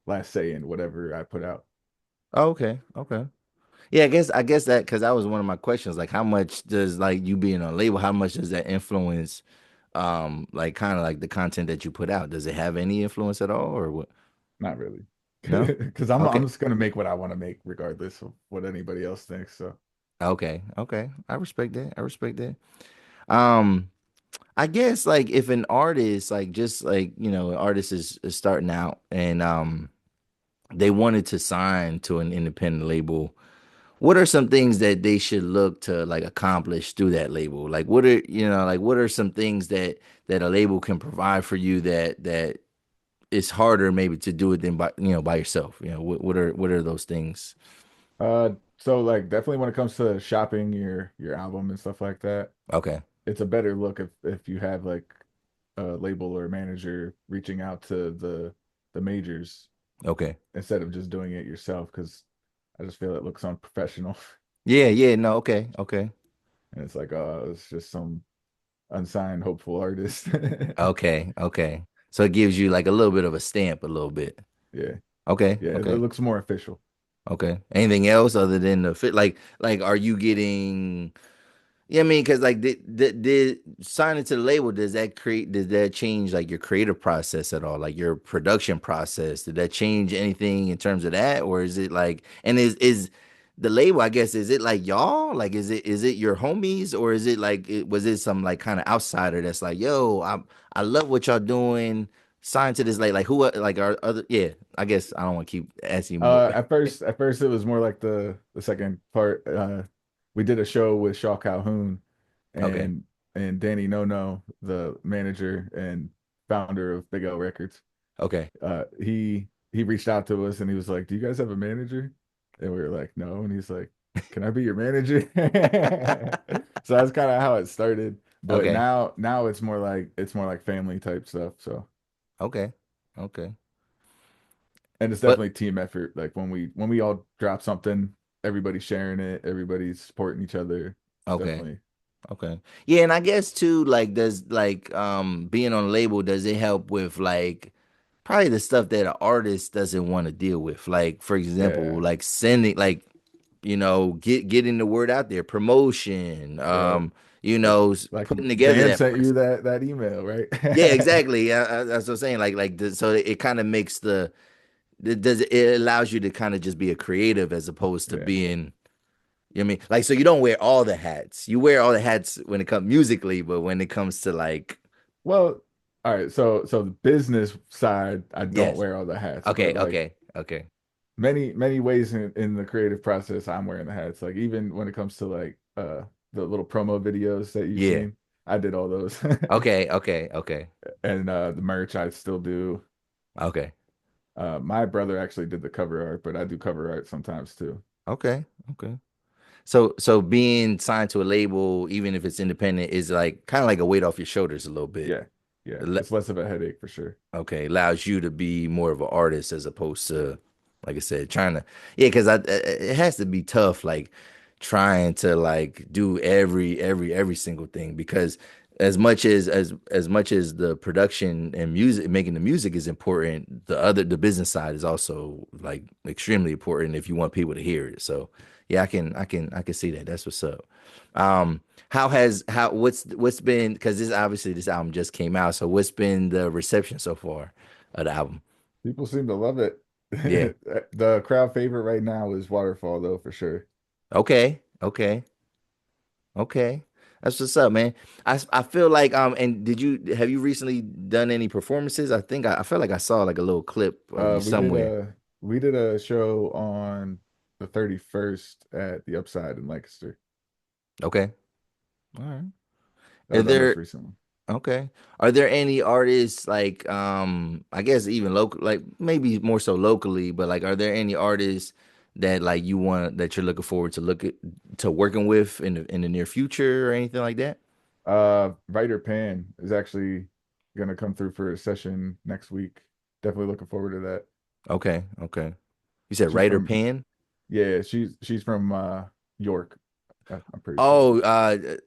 [SPEAKER 2] last say in whatever I put out.
[SPEAKER 1] Oh, okay. Okay. Yeah, I guess that because that was one of my questions. Like, how much does like you being on a label, how much does that influence like kind of like the content that you put out? Does it have any influence at all or what?
[SPEAKER 2] Not really.
[SPEAKER 1] No?
[SPEAKER 2] Because I'm
[SPEAKER 1] Okay.
[SPEAKER 2] just gonna make what I want to make regardless of what anybody else thinks. So
[SPEAKER 1] Okay. Okay. I respect that. I respect that. Um, I guess like if an artist, like just like, an artist is starting out and they wanted to sign to an independent label, what are some things that they should look to like accomplish through that label? Like what are some things that a label can provide for you that it's harder maybe to do it than by yourself? What are those things?
[SPEAKER 2] so like definitely when it comes to shopping your album and stuff like that,
[SPEAKER 1] Okay.
[SPEAKER 2] it's a better look if you have like a label or a manager reaching out to the majors
[SPEAKER 1] Okay.
[SPEAKER 2] instead of just doing it yourself because I just feel it looks unprofessional.
[SPEAKER 1] Yeah, yeah, no, okay, okay.
[SPEAKER 2] And it's like, it's just some unsigned hopeful artist.
[SPEAKER 1] Okay, okay. So it gives you like a little bit of a stamp a little bit.
[SPEAKER 2] Yeah.
[SPEAKER 1] Okay,
[SPEAKER 2] Yeah, it
[SPEAKER 1] okay.
[SPEAKER 2] looks more official.
[SPEAKER 1] Okay. Anything else other than the fit? Like, are you getting? Yeah, I mean, because like, did signing to the label, does that change like your creative process at all? Like your production process? Did that change anything in terms of that, or is it like? And is the label? I guess is it like y'all? Like, is it your homies, or is it like was it some like kind of outsider that's like, yo, I love what y'all doing. Sign to this like who like are other? Yeah, I guess I don't want to keep asking you more.
[SPEAKER 2] At first it was more like the second part. We did a show with Shaw Calhoun
[SPEAKER 1] Okay.
[SPEAKER 2] and Danny No, the manager and founder of Big L Records.
[SPEAKER 1] Okay.
[SPEAKER 2] He reached out to us and he was like, "Do you guys have a manager?" And we were like, "No." And he's like, "Can I be your manager?" So that's kind of how it started. But
[SPEAKER 1] Okay.
[SPEAKER 2] now it's more like family type stuff. So
[SPEAKER 1] Okay. Okay.
[SPEAKER 2] and it's
[SPEAKER 1] But
[SPEAKER 2] definitely team effort. Like when we all drop something, everybody's sharing it, everybody's supporting each other. It's
[SPEAKER 1] okay.
[SPEAKER 2] definitely
[SPEAKER 1] Okay. Yeah, and I guess too, like does like being on a label, does it help with like probably the stuff that an artist doesn't want to deal with? Like, for example,
[SPEAKER 2] yeah,
[SPEAKER 1] like sending like, getting the word out there, promotion,
[SPEAKER 2] yeah. Like
[SPEAKER 1] putting together
[SPEAKER 2] Dan
[SPEAKER 1] that
[SPEAKER 2] sent you
[SPEAKER 1] first.
[SPEAKER 2] that email, right?
[SPEAKER 1] Yeah, exactly. That's what I'm saying. So it kind of makes it allows you to kind of just be a creative as opposed to
[SPEAKER 2] Yeah.
[SPEAKER 1] being. You know what I mean? Like, so you don't wear all the hats. You wear all the hats when it comes musically, but when it comes to like,
[SPEAKER 2] Well, all right. So the business side, I don't
[SPEAKER 1] yes.
[SPEAKER 2] wear all the hats,
[SPEAKER 1] Okay,
[SPEAKER 2] but like
[SPEAKER 1] okay, okay.
[SPEAKER 2] many ways in the creative process, I'm wearing the hats. Like even when it comes to like the little promo videos that you've
[SPEAKER 1] Yeah.
[SPEAKER 2] seen, I did all those.
[SPEAKER 1] Okay, okay, okay.
[SPEAKER 2] And the merch I still do.
[SPEAKER 1] Okay.
[SPEAKER 2] My brother actually did the cover art, but I do cover art sometimes too.
[SPEAKER 1] Okay. Okay. So being signed to a label, even if it's independent, is like kind of like a weight off your shoulders a little bit.
[SPEAKER 2] Yeah. Yeah. It's less of a headache for sure.
[SPEAKER 1] Okay, allows you to be more of an artist as opposed to, like I said, trying to, yeah, because it has to be tough, like trying to like do every single thing because as much as the production and music, making the music is important, the business side is also like extremely important if you want people to hear it. So yeah, I can see that. That's what's up. What's been because this album just came out, so what's been the reception so far of the album?
[SPEAKER 2] People seem to love it.
[SPEAKER 1] Yeah.
[SPEAKER 2] The crowd favorite right now is Waterfall, though, for sure.
[SPEAKER 1] Okay. Okay. Okay. That's what's up, man. I feel like and have you recently done any performances? I think I feel like I saw like a little clip of you
[SPEAKER 2] We did
[SPEAKER 1] somewhere.
[SPEAKER 2] a show on the 31st at the Upside in Lancaster.
[SPEAKER 1] Okay. All right.
[SPEAKER 2] That
[SPEAKER 1] Are
[SPEAKER 2] was our most
[SPEAKER 1] there
[SPEAKER 2] recent one.
[SPEAKER 1] Okay. Are there any artists like I guess even local like maybe more so locally, but like are there any artists that like you want that you're looking forward to look at to working with in the near future or anything like that?
[SPEAKER 2] Writer Pan is actually gonna come through for a session next week. Definitely looking forward to that.
[SPEAKER 1] Okay, okay. You said
[SPEAKER 2] She's
[SPEAKER 1] Writer
[SPEAKER 2] from
[SPEAKER 1] Pan?
[SPEAKER 2] Yeah, she's from York. I'm pretty sure.
[SPEAKER 1] Oh,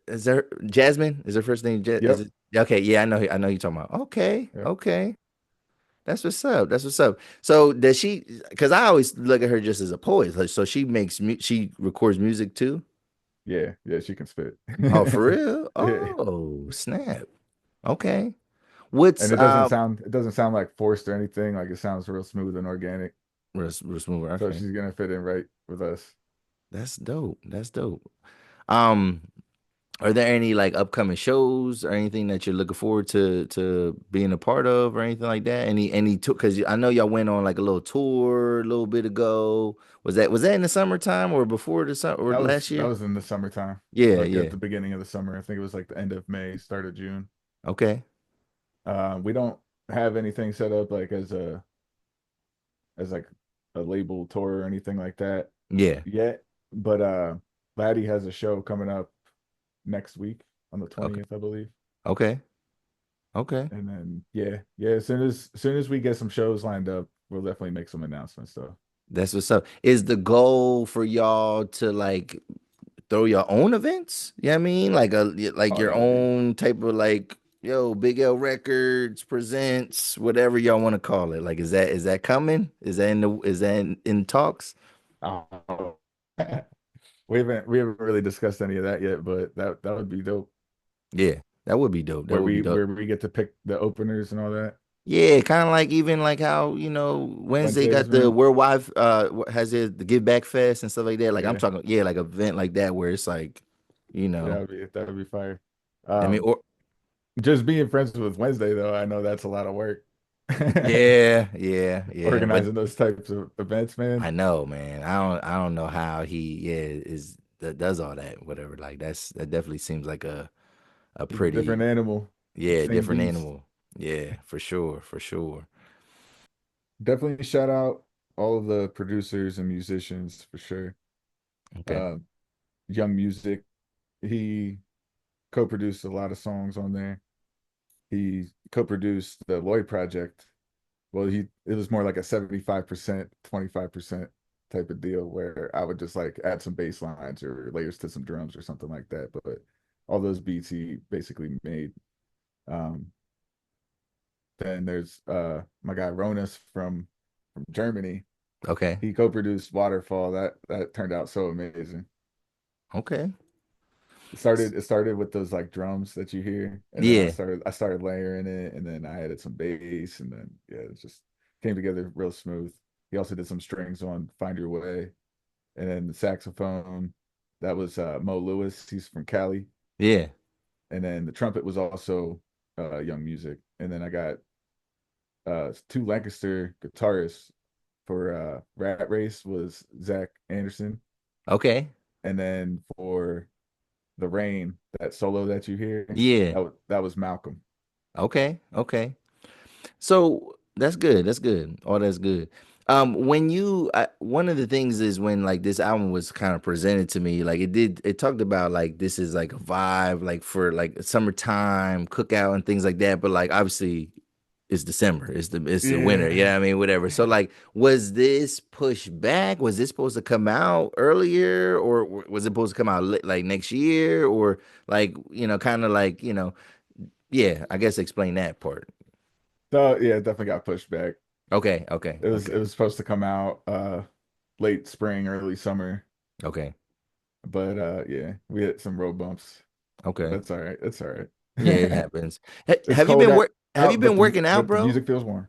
[SPEAKER 1] is there Jasmine? Is her first name is
[SPEAKER 2] Yep.
[SPEAKER 1] it? Okay, yeah, I know you're talking about. Okay,
[SPEAKER 2] Yep.
[SPEAKER 1] okay. That's what's up. That's what's up. So does she? Because I always look at her just as a poet. Like, so she she records music too.
[SPEAKER 2] Yeah, yeah, she can spit.
[SPEAKER 1] Oh, for real?
[SPEAKER 2] Yeah.
[SPEAKER 1] Oh, snap. Okay.
[SPEAKER 2] And
[SPEAKER 1] What's
[SPEAKER 2] it doesn't sound like forced or anything. Like it sounds real smooth and organic.
[SPEAKER 1] Mover?
[SPEAKER 2] So
[SPEAKER 1] Okay,
[SPEAKER 2] she's gonna fit in right with us.
[SPEAKER 1] that's dope. That's dope. Um, are there any like upcoming shows or anything that you're looking forward to being a part of or anything like that? Any tour? Because I know y'all went on like a little tour a little bit ago. Was that in the summertime or before the summer or last
[SPEAKER 2] That
[SPEAKER 1] year?
[SPEAKER 2] was in the summertime,
[SPEAKER 1] Yeah,
[SPEAKER 2] like at
[SPEAKER 1] yeah.
[SPEAKER 2] the beginning of the summer. I think it was like the end of May, start of June.
[SPEAKER 1] Okay.
[SPEAKER 2] We don't have anything set up like as like a label tour or anything like that
[SPEAKER 1] Yeah.
[SPEAKER 2] yet. But Laddie has a show coming up next week on the
[SPEAKER 1] Okay.
[SPEAKER 2] 20th, I believe.
[SPEAKER 1] Okay. Okay.
[SPEAKER 2] And then yeah, as soon as we get some shows lined up, we'll definitely make some announcements though.
[SPEAKER 1] That's what's up. Is the goal for y'all to like throw your own events? You know what I mean? Like
[SPEAKER 2] Oh,
[SPEAKER 1] your
[SPEAKER 2] that would be
[SPEAKER 1] own type of like, yo, Big L Records presents, whatever y'all want to call it. Like is that coming? Is that in talks?
[SPEAKER 2] oh. We haven't really discussed any of that yet, but that would be dope.
[SPEAKER 1] Yeah, that would be dope. That would be dope.
[SPEAKER 2] Where we get to pick the openers and all that.
[SPEAKER 1] Yeah, kind of like even like how, Wednesday
[SPEAKER 2] Wednesdays,
[SPEAKER 1] got the
[SPEAKER 2] man.
[SPEAKER 1] worldwide has it the Give Back Fest and stuff like that. Like I'm
[SPEAKER 2] Yeah,
[SPEAKER 1] talking, yeah, like an event like that where it's like, you know,
[SPEAKER 2] that would be fire.
[SPEAKER 1] I mean,
[SPEAKER 2] Um,
[SPEAKER 1] or
[SPEAKER 2] just being friends with Wednesday though, I know that's a lot of work.
[SPEAKER 1] yeah, yeah, yeah. But
[SPEAKER 2] Organizing those types of events, man.
[SPEAKER 1] I know, man. I don't know how he is that does all that, whatever. Like that definitely seems like a
[SPEAKER 2] It's a different
[SPEAKER 1] pretty
[SPEAKER 2] animal,
[SPEAKER 1] yeah,
[SPEAKER 2] same
[SPEAKER 1] different
[SPEAKER 2] beast.
[SPEAKER 1] animal. Yeah, for sure, for sure.
[SPEAKER 2] Definitely shout out all of the producers and musicians for sure.
[SPEAKER 1] Okay.
[SPEAKER 2] Uh, Young Music, he co-produced a lot of songs on there. He co-produced the Lloyd Project. Well, he it was more like a 75%, 25% type of deal where I would just like add some bass lines or layers to some drums or something like that. But all those beats he basically made. Um, then there's my guy Ronas from Germany.
[SPEAKER 1] Okay.
[SPEAKER 2] He co-produced Waterfall. That turned out so amazing.
[SPEAKER 1] Okay.
[SPEAKER 2] It started with those like drums that you hear, and then
[SPEAKER 1] Yeah.
[SPEAKER 2] I started layering it, and then I added some bass, and then yeah, it just came together real smooth. He also did some strings on Find Your Way, and then the saxophone, that was Mo Lewis. He's from Cali,
[SPEAKER 1] Yeah.
[SPEAKER 2] and then the trumpet was also Young Music, and then I got two Lancaster guitarists for Rat Race was Zach Anderson,
[SPEAKER 1] Okay.
[SPEAKER 2] and then for the Rain, that solo that you hear,
[SPEAKER 1] Yeah.
[SPEAKER 2] that was Malcolm.
[SPEAKER 1] Okay. Okay. So that's good. That's good. All that's good. When one of the things is when like this album was kind of presented to me, like it talked about like this is like a vibe, like for like summertime cookout and things like that. But like obviously it's December, it's the winter,
[SPEAKER 2] Yeah.
[SPEAKER 1] I mean, whatever. So like, was this pushed back? Was this supposed to come out earlier, or was it supposed to come out like next year, or like kind of like yeah? I guess explain that part.
[SPEAKER 2] So yeah, it definitely got pushed back.
[SPEAKER 1] Okay, okay,
[SPEAKER 2] It
[SPEAKER 1] okay,
[SPEAKER 2] was supposed to come out late spring, early summer.
[SPEAKER 1] okay,
[SPEAKER 2] But yeah, we had some road bumps. But
[SPEAKER 1] okay.
[SPEAKER 2] that's all right. It's all right.
[SPEAKER 1] Yeah, it happens.
[SPEAKER 2] It's cold
[SPEAKER 1] Have you
[SPEAKER 2] out,
[SPEAKER 1] been working out,
[SPEAKER 2] but the
[SPEAKER 1] bro?
[SPEAKER 2] music feels warm.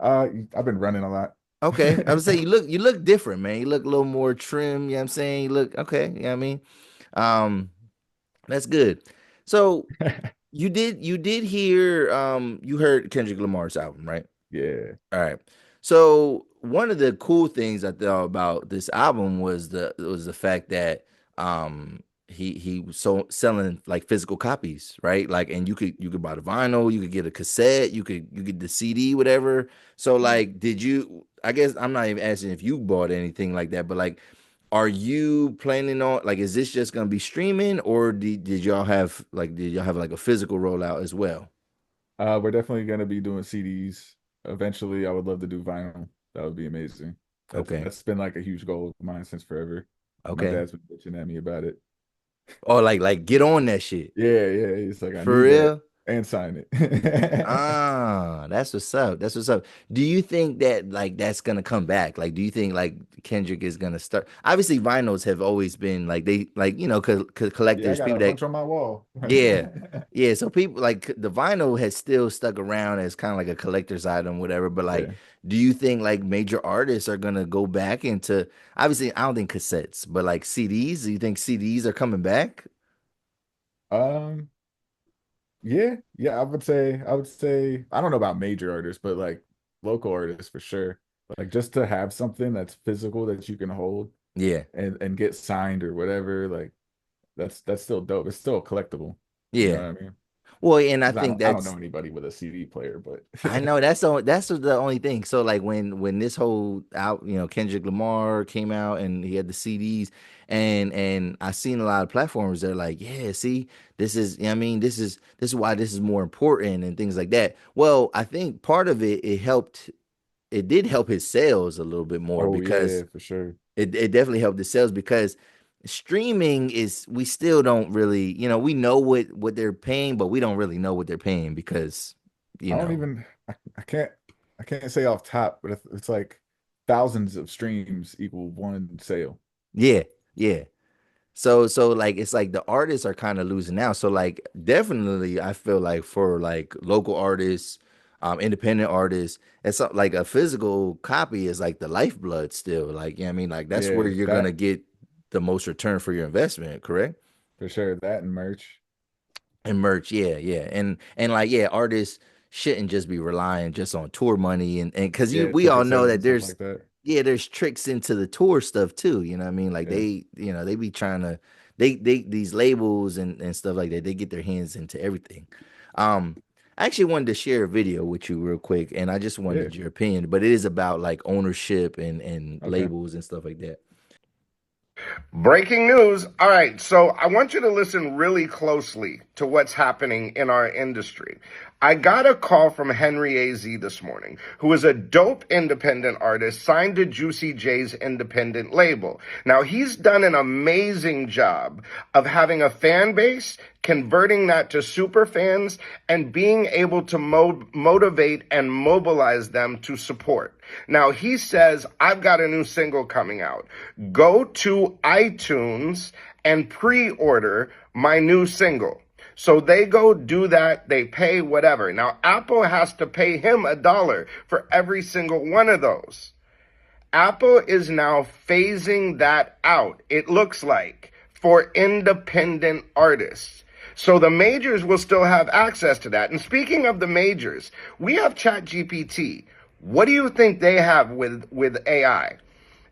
[SPEAKER 2] I've been running a lot.
[SPEAKER 1] Okay, I would say you look different, man. You look a little more trim. You know what I'm saying? You look okay. You know what I mean? Um, that's good. So you did hear you heard Kendrick Lamar's album, right?
[SPEAKER 2] Yeah.
[SPEAKER 1] All right. So one of the cool things I thought about this album was the fact that he was selling like physical copies, right? Like, and you could buy the vinyl, you could get a cassette, you get the CD, whatever. So like, did you? I guess I'm not even asking if you bought anything like that, but like, are you planning on like, is this just gonna be streaming, or did y'all have like a physical rollout as well?
[SPEAKER 2] We're definitely gonna be doing CDs. Eventually, I would love to do vinyl. That would be amazing.
[SPEAKER 1] Okay,
[SPEAKER 2] That's been like a huge goal of mine since forever. My
[SPEAKER 1] okay.
[SPEAKER 2] dad's been bitching at me about it.
[SPEAKER 1] Or like get on that shit
[SPEAKER 2] Yeah, yeah. He's like, I
[SPEAKER 1] for
[SPEAKER 2] need that
[SPEAKER 1] real.
[SPEAKER 2] and sign it.
[SPEAKER 1] Ah, that's what's up. That's what's up. Do you think that like that's gonna come back? Like, do you think like Kendrick is gonna start? Obviously, vinyls have always been like they like
[SPEAKER 2] Yeah, I
[SPEAKER 1] collectors,
[SPEAKER 2] got a
[SPEAKER 1] people
[SPEAKER 2] bunch
[SPEAKER 1] that
[SPEAKER 2] on my wall.
[SPEAKER 1] yeah, yeah. So people like the vinyl has still stuck around as kind of like a collector's item, whatever. But like,
[SPEAKER 2] Yeah.
[SPEAKER 1] do you think like major artists are gonna go back into? Obviously, I don't think cassettes, but like CDs. Do you think CDs are coming back?
[SPEAKER 2] Um, yeah, yeah, I would say I don't know about major artists, but like local artists for sure. Like just to have something that's physical that you can hold
[SPEAKER 1] Yeah,
[SPEAKER 2] and get signed or whatever, like that's still dope. It's still collectible. You know
[SPEAKER 1] yeah.
[SPEAKER 2] what I mean?
[SPEAKER 1] Well, and I
[SPEAKER 2] 'Cause
[SPEAKER 1] think
[SPEAKER 2] I don't know
[SPEAKER 1] that's
[SPEAKER 2] anybody with a CD player, but
[SPEAKER 1] I know that's the only thing. So like when this whole out, Kendrick Lamar came out and he had the CDs and I seen a lot of platforms that are like, yeah, see, this is I mean, this is why this is more important and things like that. Well, I think part of it did help his sales a little bit more
[SPEAKER 2] oh yeah,
[SPEAKER 1] because
[SPEAKER 2] for sure.
[SPEAKER 1] it definitely helped the sales because streaming is we still don't really, we know what they're paying, but we don't really know what they're paying because, you
[SPEAKER 2] I don't
[SPEAKER 1] know.
[SPEAKER 2] even I can't say off top, but it's like thousands of streams equal one sale.
[SPEAKER 1] Yeah, yeah. So like it's like the artists are kind of losing out. So like definitely I feel like for like local artists, independent artists, like a physical copy is like the lifeblood still. Like, I mean, like that's where
[SPEAKER 2] Yeah,
[SPEAKER 1] you're gonna
[SPEAKER 2] that
[SPEAKER 1] get the most return for your investment, correct?
[SPEAKER 2] for sure. That and merch.
[SPEAKER 1] And merch, yeah, yeah. And like yeah, artists shouldn't just be relying just on tour money and because
[SPEAKER 2] Yeah,
[SPEAKER 1] we all
[SPEAKER 2] ticket
[SPEAKER 1] know
[SPEAKER 2] sales
[SPEAKER 1] that
[SPEAKER 2] and stuff
[SPEAKER 1] there's
[SPEAKER 2] like that.
[SPEAKER 1] yeah, there's tricks into the tour stuff too. You know what I mean? Like
[SPEAKER 2] Yeah,
[SPEAKER 1] they be trying to they these labels and stuff like that, they get their hands into everything. I actually wanted to share a video with you real quick, and I just
[SPEAKER 2] yeah.
[SPEAKER 1] wanted your opinion, but it is about like ownership and
[SPEAKER 2] Okay.
[SPEAKER 1] labels and stuff like that.
[SPEAKER 3] Breaking news. All right, so I want you to listen really closely to what's happening in our industry. I got a call from Henry AZ this morning, who is a dope independent artist signed to Juicy J's independent label. Now, he's done an amazing job of having a fan base, converting that to super fans, and being able to motivate and mobilize them to support. Now, he says, I've got a new single coming out. Go to iTunes and pre-order my new single. So they go do that, they pay whatever. Now, Apple has to pay him $1 for every single one of those. Apple is now phasing that out, it looks like, for independent artists. So the majors will still have access to that. And speaking of the majors, we have ChatGPT. What do you think they have with AI?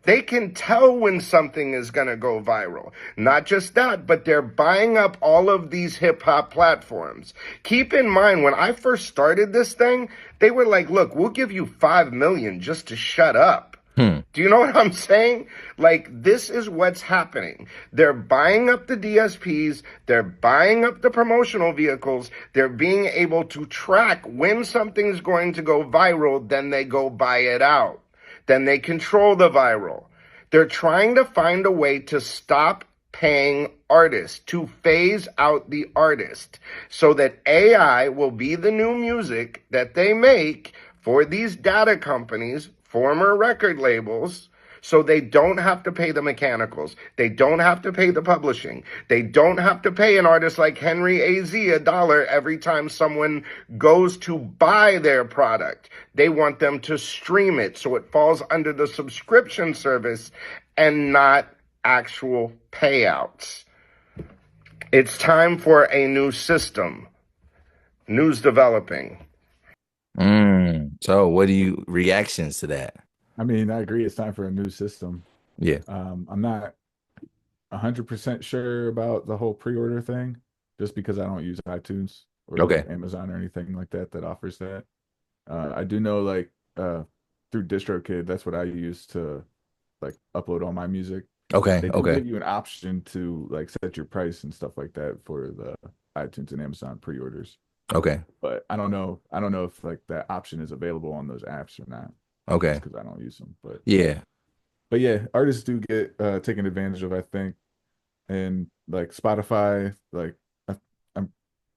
[SPEAKER 3] They can tell when something is going to go viral. Not just that, but they're buying up all of these hip hop platforms. Keep in mind, when I first started this thing, they were like, look, we'll give you 5 million just to shut up.
[SPEAKER 1] Hmm.
[SPEAKER 3] Do you know what I'm saying? Like, this is what's happening. They're buying up the DSPs, they're buying up the promotional vehicles, they're being able to track when something's going to go viral, then they go buy it out. Then they control the viral. They're trying to find a way to stop paying artists, to phase out the artist, so that AI will be the new music that they make for these data companies, former record labels, so they don't have to pay the mechanicals. They don't have to pay the publishing. They don't have to pay an artist like Henry AZ $1 every time someone goes to buy their product. They want them to stream it so it falls under the subscription service and not actual payouts. It's time for a new system. News developing.
[SPEAKER 1] So what do you reactions to that?
[SPEAKER 2] I mean, I agree. It's time for a new system.
[SPEAKER 1] Yeah.
[SPEAKER 2] I'm not. 100% sure about the whole pre-order thing, just because I don't use iTunes or like
[SPEAKER 1] Okay.
[SPEAKER 2] Amazon or anything like that that offers that. I do know like through DistroKid, that's what I use to like upload all my music.
[SPEAKER 1] Okay.
[SPEAKER 2] They do
[SPEAKER 1] Okay.
[SPEAKER 2] give you an option to like set your price and stuff like that for the iTunes and Amazon pre-orders.
[SPEAKER 1] Okay.
[SPEAKER 2] But I don't know if like that option is available on those apps or not, just
[SPEAKER 1] Okay.
[SPEAKER 2] because I don't use them.
[SPEAKER 1] Yeah.
[SPEAKER 2] But yeah, artists do get taken advantage of, I think. And like Spotify, like I'm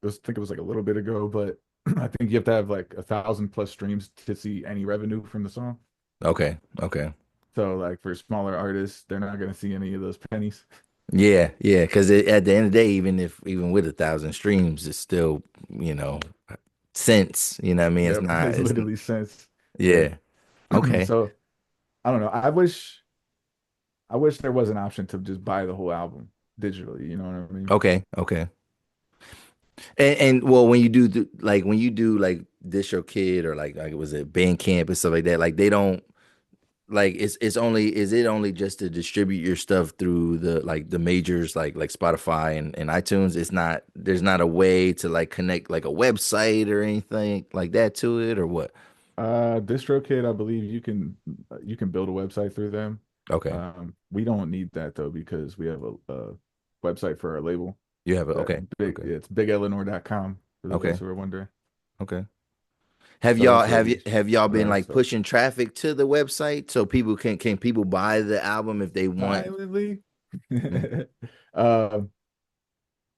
[SPEAKER 2] just think it was like a little bit ago, but I think you have to have like 1,000+ streams to see any revenue from the song.
[SPEAKER 1] Okay. Okay.
[SPEAKER 2] So like for smaller artists, they're not gonna see any of those pennies.
[SPEAKER 1] Yeah. Yeah. Because at the end of the day, even with 1,000 streams, it's still, you know, cents. You know what I mean? It's
[SPEAKER 2] Yep,
[SPEAKER 1] not.
[SPEAKER 2] it's
[SPEAKER 1] It's
[SPEAKER 2] literally cents. Yeah.
[SPEAKER 1] yeah. Okay.
[SPEAKER 2] So I don't know. I wish there was an option to just buy the whole album digitally. You know what I mean?
[SPEAKER 1] Okay. Okay. And well, when you do like DistroKid or like was it Bandcamp and stuff like that, like they don't like it's only is it only just to distribute your stuff through the majors like Spotify and iTunes? It's not there's not a way to like connect like a website or anything like that to it or what?
[SPEAKER 2] DistroKid, I believe you can build a website through them.
[SPEAKER 1] Okay.
[SPEAKER 2] We don't need that though because we have a website for our label.
[SPEAKER 1] You have it.
[SPEAKER 2] That
[SPEAKER 1] Okay.
[SPEAKER 2] big,
[SPEAKER 1] Okay.
[SPEAKER 2] yeah, it's bigeleanor.com for those
[SPEAKER 1] Okay.
[SPEAKER 2] who are wondering.
[SPEAKER 1] Okay. Have
[SPEAKER 2] So
[SPEAKER 1] y'all
[SPEAKER 2] that's where
[SPEAKER 1] have
[SPEAKER 2] we
[SPEAKER 1] you have y'all
[SPEAKER 2] put
[SPEAKER 1] been
[SPEAKER 2] our
[SPEAKER 1] like
[SPEAKER 2] stuff.
[SPEAKER 1] pushing traffic to the website so people can people buy the album if they want?
[SPEAKER 2] Silently.
[SPEAKER 1] Mm,
[SPEAKER 2] Um,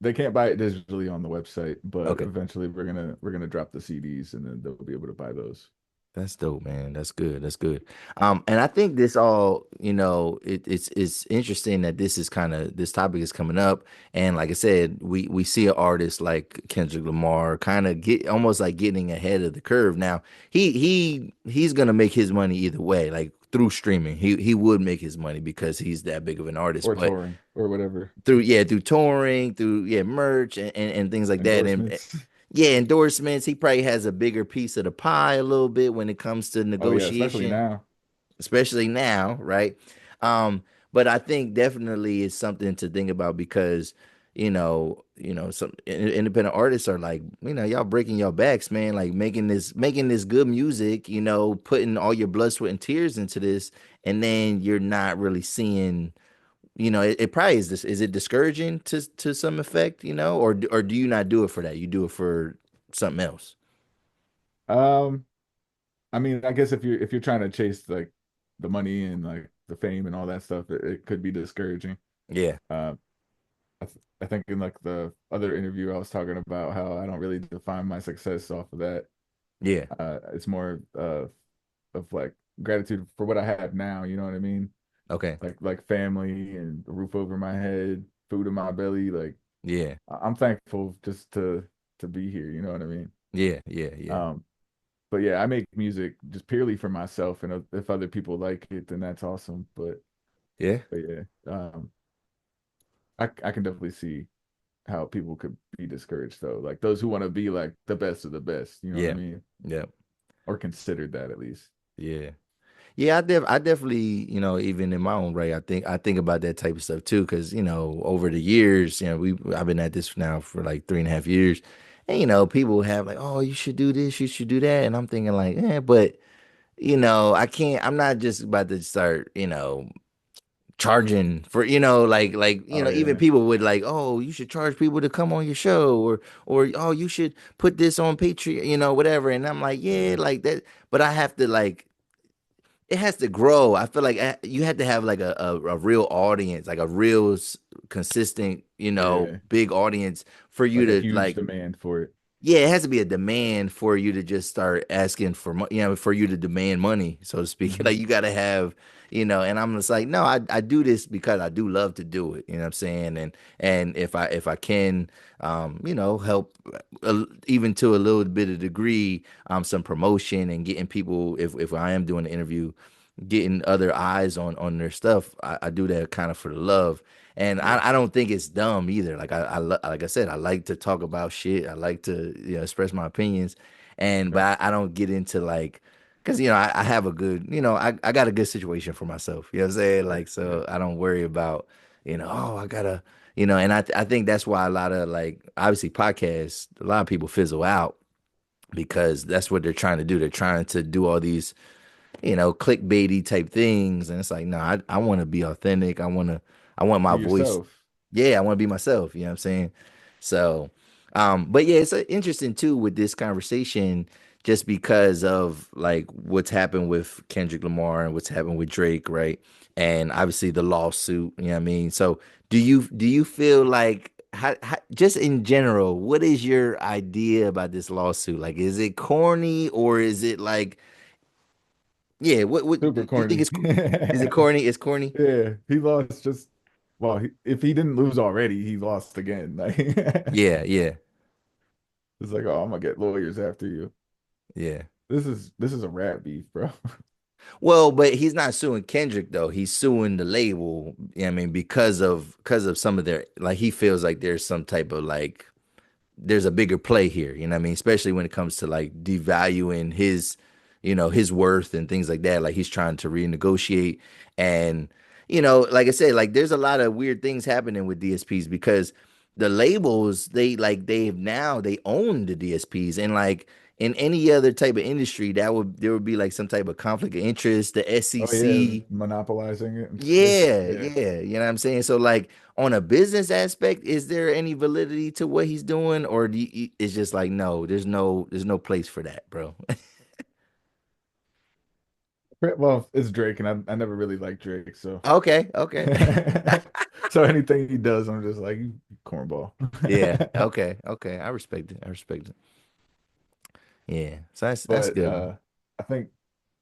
[SPEAKER 2] they can't buy it digitally on the website, but
[SPEAKER 1] okay.
[SPEAKER 2] eventually we're gonna drop the CDs and then they'll be able to buy those.
[SPEAKER 1] That's dope, man. That's good. That's good. And I think this all, it's interesting that this topic is coming up. And like I said, we see an artist like Kendrick Lamar kind of get almost like getting ahead of the curve. Now, he's gonna make his money either way, like through streaming. He would make his money because he's that big of an artist.
[SPEAKER 2] Or
[SPEAKER 1] But
[SPEAKER 2] touring or whatever.
[SPEAKER 1] through touring, through merch and things like that. And
[SPEAKER 2] Endorsements.
[SPEAKER 1] yeah, endorsements. He probably has a bigger piece of the pie a little bit when it comes to
[SPEAKER 2] Oh yeah, especially
[SPEAKER 1] negotiation,
[SPEAKER 2] now.
[SPEAKER 1] especially now, right? But I think definitely it's something to think about because some independent artists are like, y'all breaking your backs, man, like making this good music, putting all your blood, sweat, and tears into this, and then you're not really seeing it probably is it discouraging to some effect, or do you not do it for that? You do it for something else.
[SPEAKER 2] Um, I mean, I guess if you're trying to chase like the money and like the fame and all that stuff, it could be discouraging.
[SPEAKER 1] Yeah.
[SPEAKER 2] Uh, I think in like the other interview, I was talking about how I don't really define my success off of that.
[SPEAKER 1] Yeah.
[SPEAKER 2] It's more of like gratitude for what I have now. You know what I mean?
[SPEAKER 1] Okay.
[SPEAKER 2] Like family and a roof over my head, food in my belly. Like
[SPEAKER 1] Yeah.
[SPEAKER 2] I'm thankful just to be here. You know what I mean?
[SPEAKER 1] Yeah. Yeah. Yeah.
[SPEAKER 2] Um, but yeah, I make music just purely for myself, and if other people like it, then that's awesome.
[SPEAKER 1] Yeah.
[SPEAKER 2] But yeah, I can definitely see how people could be discouraged though. Like those who want to be like the best of the best, you know what I
[SPEAKER 1] Yeah.
[SPEAKER 2] mean?
[SPEAKER 1] Yeah.
[SPEAKER 2] Or considered that at least.
[SPEAKER 1] Yeah. Yeah, I definitely, even in my own right, I think about that type of stuff too, because over the years, I've been at this now for like 3.5 years, and people have like, oh, you should do this, you should do that, and I'm thinking like, but I can't, I'm not just about to start, charging for
[SPEAKER 2] Oh
[SPEAKER 1] even
[SPEAKER 2] yeah,
[SPEAKER 1] people would like, oh, you should charge people to come on your show, or oh, you should put this on Patreon, whatever, and I'm like, yeah,
[SPEAKER 2] yeah,
[SPEAKER 1] like that, but I have to like it has to grow. I feel like you have to have like a real audience, like a real consistent,
[SPEAKER 2] yeah.
[SPEAKER 1] big audience for you
[SPEAKER 2] Like a
[SPEAKER 1] to
[SPEAKER 2] huge
[SPEAKER 1] like
[SPEAKER 2] demand for it.
[SPEAKER 1] yeah, it has to be a demand for you to just start asking for money, for you to demand money, so to speak. Like
[SPEAKER 2] Hmm.
[SPEAKER 1] you got to have, and I'm just like, no, I do this because I do love to do it. You know what I'm saying? And if I can, help even to a little bit of degree, some promotion and getting people, if I am doing the interview, getting other eyes on their stuff. I do that kind of for the love. And
[SPEAKER 2] Yeah,
[SPEAKER 1] I don't think it's dumb either. Like like I said, I like to talk about shit. I like to express my opinions, and
[SPEAKER 2] right.
[SPEAKER 1] but I don't get into like because I have a good I got a good situation for myself. You know what I'm saying?
[SPEAKER 2] Yeah,
[SPEAKER 1] Like
[SPEAKER 2] yeah,
[SPEAKER 1] so I don't worry about. Oh, I gotta, and I think that's why a lot of like obviously podcasts, a lot of people fizzle out because that's what they're trying to do. They're trying to do all these, clickbaity type things, and it's like, no, I want to be authentic. I want my
[SPEAKER 2] Be
[SPEAKER 1] voice.
[SPEAKER 2] yourself.
[SPEAKER 1] Yeah, I want to be myself. You know what I'm saying? So, but yeah, it's interesting too with this conversation, just because of like what's happened with Kendrick Lamar and what's happened with Drake, right? And obviously the lawsuit. You know what I mean? So, do you feel like just in general, what is your idea about this lawsuit? Like, is it corny or is it like, yeah? What
[SPEAKER 2] Super
[SPEAKER 1] do you think
[SPEAKER 2] corny.
[SPEAKER 1] it's? Is it corny? It's corny.
[SPEAKER 2] Yeah, he lost just well, if he didn't lose already, he lost again. Like it's
[SPEAKER 1] Yeah, yeah,
[SPEAKER 2] like, oh, I'm gonna get lawyers after you.
[SPEAKER 1] yeah.
[SPEAKER 2] This is a rap beef, bro.
[SPEAKER 1] Well, but he's not suing Kendrick though. He's suing the label. I mean, because of some of their like he feels like there's some type of like there's a bigger play here, you know what I mean? Especially when it comes to like devaluing his, his worth and things like that. Like he's trying to renegotiate. And, like I said, like there's a lot of weird things happening with DSPs because the labels, they own the DSPs. And like in any other type of industry, there would be like some type of conflict of interest, the
[SPEAKER 2] Oh yeah,
[SPEAKER 1] SEC.
[SPEAKER 2] monopolizing it and shit.
[SPEAKER 1] Yeah,
[SPEAKER 2] Yeah.
[SPEAKER 1] yeah, you know what I'm saying? So like on a business aspect, is there any validity to what he's doing or it's just like no, there's no place for that, bro.
[SPEAKER 2] Well, it's Drake, and I never really liked Drake, so
[SPEAKER 1] Okay, okay.
[SPEAKER 2] so anything he does, I'm just like, you cornball.
[SPEAKER 1] Yeah, okay, okay. I respect it. I respect it. Yeah. So that's
[SPEAKER 2] But
[SPEAKER 1] good.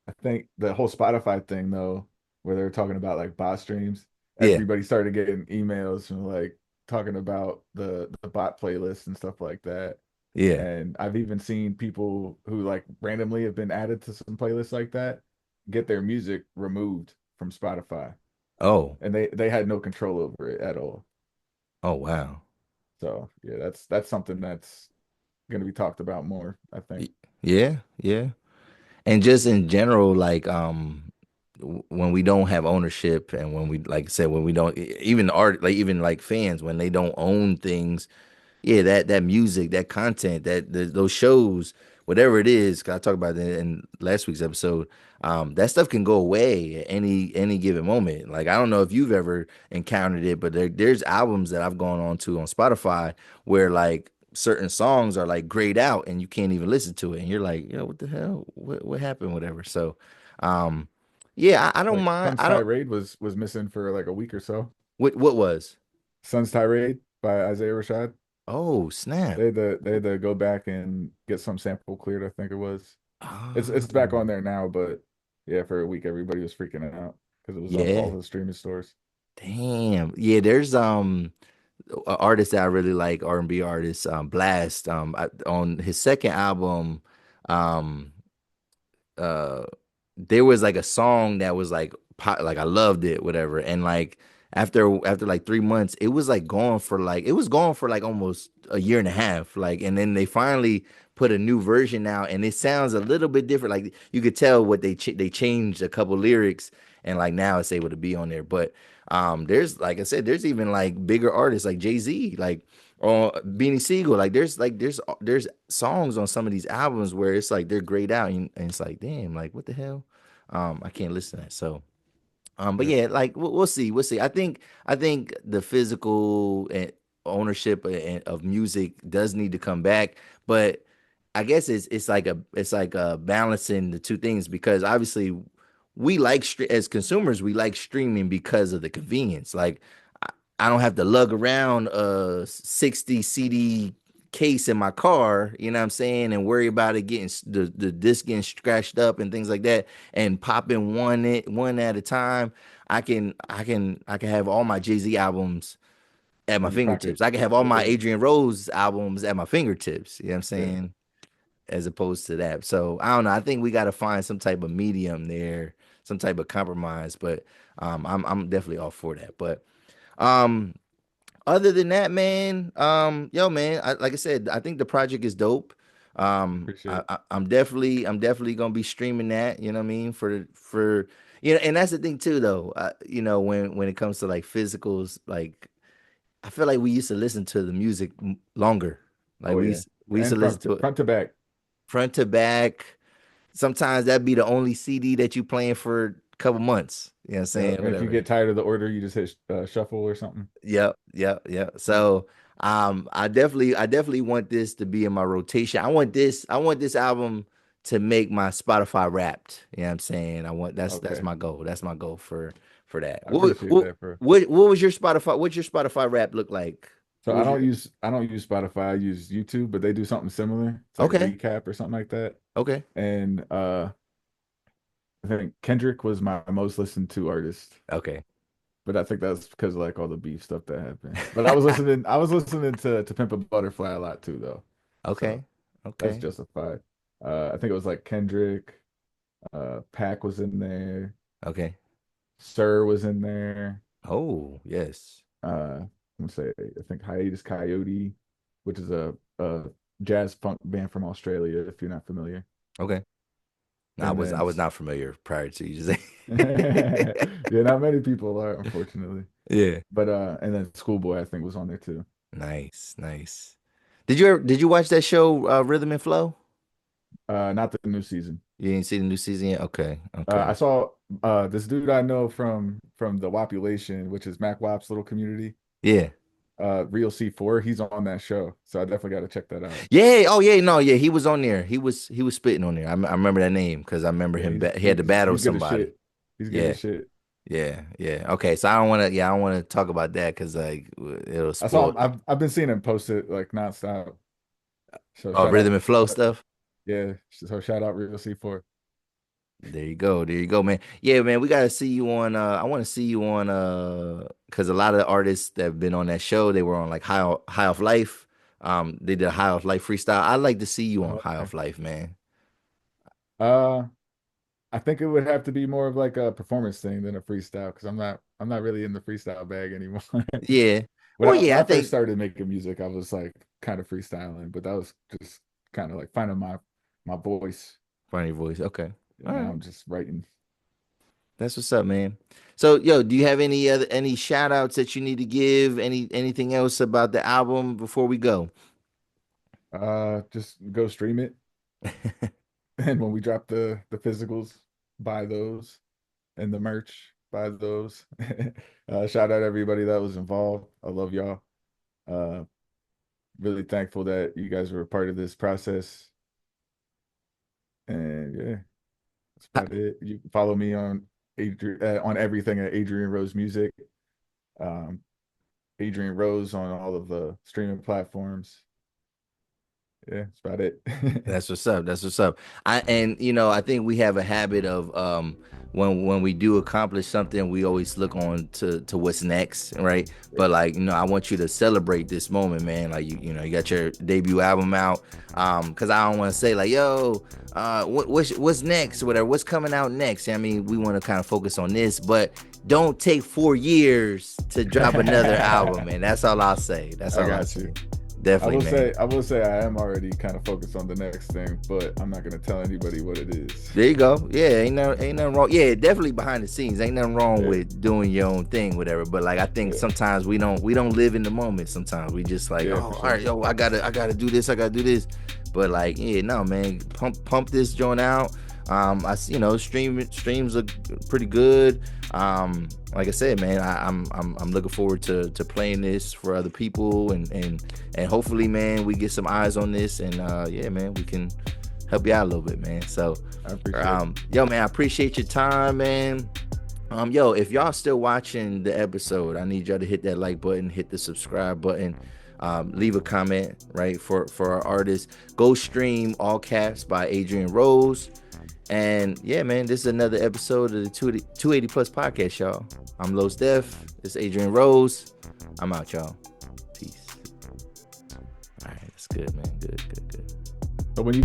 [SPEAKER 2] I think the whole Spotify thing though, where they're talking about like bot streams,
[SPEAKER 1] Yeah,
[SPEAKER 2] everybody started getting emails from like talking about the bot playlist and stuff like that.
[SPEAKER 1] yeah.
[SPEAKER 2] And I've even seen people who like randomly have been added to some playlists like that get their music removed from Spotify.
[SPEAKER 1] Oh,
[SPEAKER 2] And they had no control over it at all.
[SPEAKER 1] oh wow.
[SPEAKER 2] So yeah, that's something that's gonna be talked about more, I think.
[SPEAKER 1] Yeah, yeah. And just in general, like when we don't have ownership and when we like I said, when we don't even art like even like fans, when they don't own things, yeah, that music, that content, those shows, whatever it is, 'cause I talked about that in last week's episode. That stuff can go away at any given moment. Like I don't know if you've ever encountered it, but there's albums that I've gone on to on Spotify where like certain songs are like grayed out and you can't even listen to it, and you're like, what the hell? What happened? Whatever. So, um, yeah, I don't
[SPEAKER 2] Like
[SPEAKER 1] mind.
[SPEAKER 2] Sun's
[SPEAKER 1] I don't.
[SPEAKER 2] Tirade was missing for like a week or so.
[SPEAKER 1] What was?
[SPEAKER 2] Sun's Tirade by Isaiah Rashad.
[SPEAKER 1] Oh, snap.
[SPEAKER 2] They had to go back and get some sample cleared, I think it was. It's back
[SPEAKER 1] Oh.
[SPEAKER 2] on there now, but yeah, for a week everybody was freaking out because it was off all
[SPEAKER 1] Yeah.
[SPEAKER 2] the streaming stores.
[SPEAKER 1] Damn. Yeah, there's a artist that I really like, R&B artist, Blast. On his second album, um uh there was like a song that was like like I loved it, whatever. And like after like 3 months, it was gone for like almost a year and a half. Like and then they finally put a new version out and it sounds a little bit different. Like you could tell what they changed a couple lyrics and like now it's able to be on there. But there's like I said, there's even like bigger artists like Jay-Z, like or Beanie Siegel. Like there's songs on some of these albums where it's like they're grayed out and it's like, damn, like what the hell? I can't listen to that. So but
[SPEAKER 2] Yeah,
[SPEAKER 1] yeah, like we'll see. We'll see. I think the physical ownership of music does need to come back, but I guess it's like a balancing the two things because obviously we like as consumers we like streaming because of the convenience. Like I, I don't have to lug around a 60 CD case in my car, you know what I'm saying, and worry about it getting the disc getting scratched up and things like that and popping one at a time. I can have all my Jay-Z albums at my
[SPEAKER 2] in your
[SPEAKER 1] fingertips.
[SPEAKER 2] pocket.
[SPEAKER 1] I can have all my
[SPEAKER 2] Yeah,
[SPEAKER 1] Adrian Rose albums at my fingertips. You know what I'm
[SPEAKER 2] yeah,
[SPEAKER 1] saying? As opposed to that. So I don't know. I think we got to find some type of medium there, some type of compromise. But I'm definitely all for that. But um, other than that, man, yo, man, like I said, I think the project is dope.
[SPEAKER 2] appreciate it.
[SPEAKER 1] I'm definitely gonna be streaming that. You know what I mean? For You know, and that's the thing too, though. You know, when it comes to like physicals, like I feel like we used to listen to the music longer. Like
[SPEAKER 2] Oh yeah,
[SPEAKER 1] we used to
[SPEAKER 2] and
[SPEAKER 1] listen to it
[SPEAKER 2] front to back.
[SPEAKER 1] front to back. Sometimes that'd be the only CD that you playing for a couple months. You know what I'm
[SPEAKER 2] Yeah,
[SPEAKER 1] saying?
[SPEAKER 2] and if you
[SPEAKER 1] Whatever.
[SPEAKER 2] get tired of the order, you just hit shuffle or something.
[SPEAKER 1] Yep, yep, yep. So I definitely want this to be in my rotation. I want this album to make my Spotify wrapped. You know what I'm saying? That's
[SPEAKER 2] Okay,
[SPEAKER 1] my goal. That's my goal for that.
[SPEAKER 2] I appreciate that, bro.
[SPEAKER 1] What was your Spotify? What's your Spotify wrap look like?
[SPEAKER 2] So
[SPEAKER 1] What was your
[SPEAKER 2] I don't use Spotify. I use YouTube, but they do something similar. It's like
[SPEAKER 1] Okay,
[SPEAKER 2] recap or something like that.
[SPEAKER 1] okay,
[SPEAKER 2] And I think Kendrick was my most listened to artist,
[SPEAKER 1] okay.
[SPEAKER 2] but I think that's because of like all the beef stuff that happened. But I was listening to Pimp a Butterfly a lot too, though. So
[SPEAKER 1] Okay,
[SPEAKER 2] that's
[SPEAKER 1] okay,
[SPEAKER 2] justified. I think it was like Kendrick, Pac was in there,
[SPEAKER 1] okay.
[SPEAKER 2] Sir was in there.
[SPEAKER 1] Oh, yes.
[SPEAKER 2] I'm gonna say I think Hiatus Coyote, which is a jazz funk band from Australia, if you're not familiar.
[SPEAKER 1] Okay. No,
[SPEAKER 2] And
[SPEAKER 1] I
[SPEAKER 2] then
[SPEAKER 1] was not familiar prior to you just saying.
[SPEAKER 2] yeah, not many people are, unfortunately.
[SPEAKER 1] Yeah.
[SPEAKER 2] But and then Schoolboy I think was on there too.
[SPEAKER 1] Nice, nice. Did you watch that show Rhythm and Flow?
[SPEAKER 2] Not the new season.
[SPEAKER 1] You didn't see the new season yet? Okay, okay.
[SPEAKER 2] I saw this dude I know from the Wopulation, which is Mac Wop's little community.
[SPEAKER 1] Yeah.
[SPEAKER 2] Real C4, he's on that show, so I definitely got to check that out.
[SPEAKER 1] Yeah. Oh yeah, no, yeah, he was on there. He was spitting on there. I remember that name because I remember
[SPEAKER 2] Yeah,
[SPEAKER 1] he had to battle
[SPEAKER 2] he's good as
[SPEAKER 1] somebody.
[SPEAKER 2] shit. He's good
[SPEAKER 1] Yeah.
[SPEAKER 2] as shit.
[SPEAKER 1] Yeah. Yeah. Okay. So I don't want to talk about that because like it'll
[SPEAKER 2] I saw
[SPEAKER 1] spoil
[SPEAKER 2] him. I've been seeing him post it like nonstop. So
[SPEAKER 1] oh
[SPEAKER 2] shout
[SPEAKER 1] Rhythm
[SPEAKER 2] out,
[SPEAKER 1] and Flow stuff.
[SPEAKER 2] yeah. So shout out Real C4.
[SPEAKER 1] There you go. There you go, man. Yeah, man, we gotta see you on I want to see you on because a lot of the artists that have been on that show, they were on like High Off Life. They did a High Off Life freestyle. I'd like to see you on
[SPEAKER 2] Oh,
[SPEAKER 1] High
[SPEAKER 2] okay.
[SPEAKER 1] Off Life, man.
[SPEAKER 2] Uh, I think it would have to be more of like a performance thing than a freestyle because I'm not really in the freestyle bag anymore.
[SPEAKER 1] Yeah. Well,
[SPEAKER 2] When
[SPEAKER 1] yeah, I
[SPEAKER 2] I first
[SPEAKER 1] think
[SPEAKER 2] started making music, I was like kind of freestyling, but that was just kind of like finding my voice.
[SPEAKER 1] find your voice. Okay.
[SPEAKER 2] And
[SPEAKER 1] All
[SPEAKER 2] now
[SPEAKER 1] right.
[SPEAKER 2] I'm just writing.
[SPEAKER 1] That's what's up, man. So, yo, do you have any shout outs that you need to give? Anything else about the album before we go?
[SPEAKER 2] Just go stream it, and when we drop the physicals, buy those, and the merch, buy those. Shout out everybody that was involved. I love y'all. Uh, really thankful that you guys were a part of this process. And yeah, that's about it. You can follow me on on everything at Adrian Rose Music. Um, Adrian Rose on all of the streaming platforms. Yeah, that's about it.
[SPEAKER 1] That's what's up. That's what's up. And you know, I think we have a habit of when we do accomplish something, we always look on to what's next, right? But like, you know, I want you to celebrate this moment, man. Like you know, you got your debut album out. Because I don't want to say like, yo, what's next or whatever, what's coming out next. I mean, we want to kind of focus on this, but don't take 4 years to drop another album, man. That's all I'll say. That's all
[SPEAKER 2] I
[SPEAKER 1] I'll
[SPEAKER 2] got
[SPEAKER 1] say.
[SPEAKER 2] you.
[SPEAKER 1] Definitely, man.
[SPEAKER 2] I will say I am already kind of focused on the next thing, but I'm not gonna tell anybody what it is.
[SPEAKER 1] There you go. Yeah, ain't nothing wrong. Yeah, definitely behind the scenes. Ain't nothing wrong
[SPEAKER 2] Yeah.
[SPEAKER 1] with doing your own thing, whatever. But like I think sometimes we don't live in the moment. Sometimes we just like,
[SPEAKER 2] Yeah,
[SPEAKER 1] oh,
[SPEAKER 2] for
[SPEAKER 1] all
[SPEAKER 2] sure.
[SPEAKER 1] right, yo, I gotta do this, I gotta do this. But like, yeah, no, man, pump this joint out. You know, streams are pretty good. Like I said, man, I'm looking forward to playing this for other people and hopefully, man, we get some eyes on this and yeah, man, we can help you out a little bit, man. So,
[SPEAKER 2] I appreciate it.
[SPEAKER 1] yo, man, I appreciate your time, man. Yo, if y'all still watching the episode, I need y'all to hit that like button, hit the subscribe button, leave a comment, right, for our artist. Go stream All Caps by Adrian Rose. And yeah, man, this is another episode of the 280 Plus podcast, y'all. I'm Los Def. It's Adrian Rose. I'm out, y'all. Peace. All right, that's good, man. Good.
[SPEAKER 2] So when you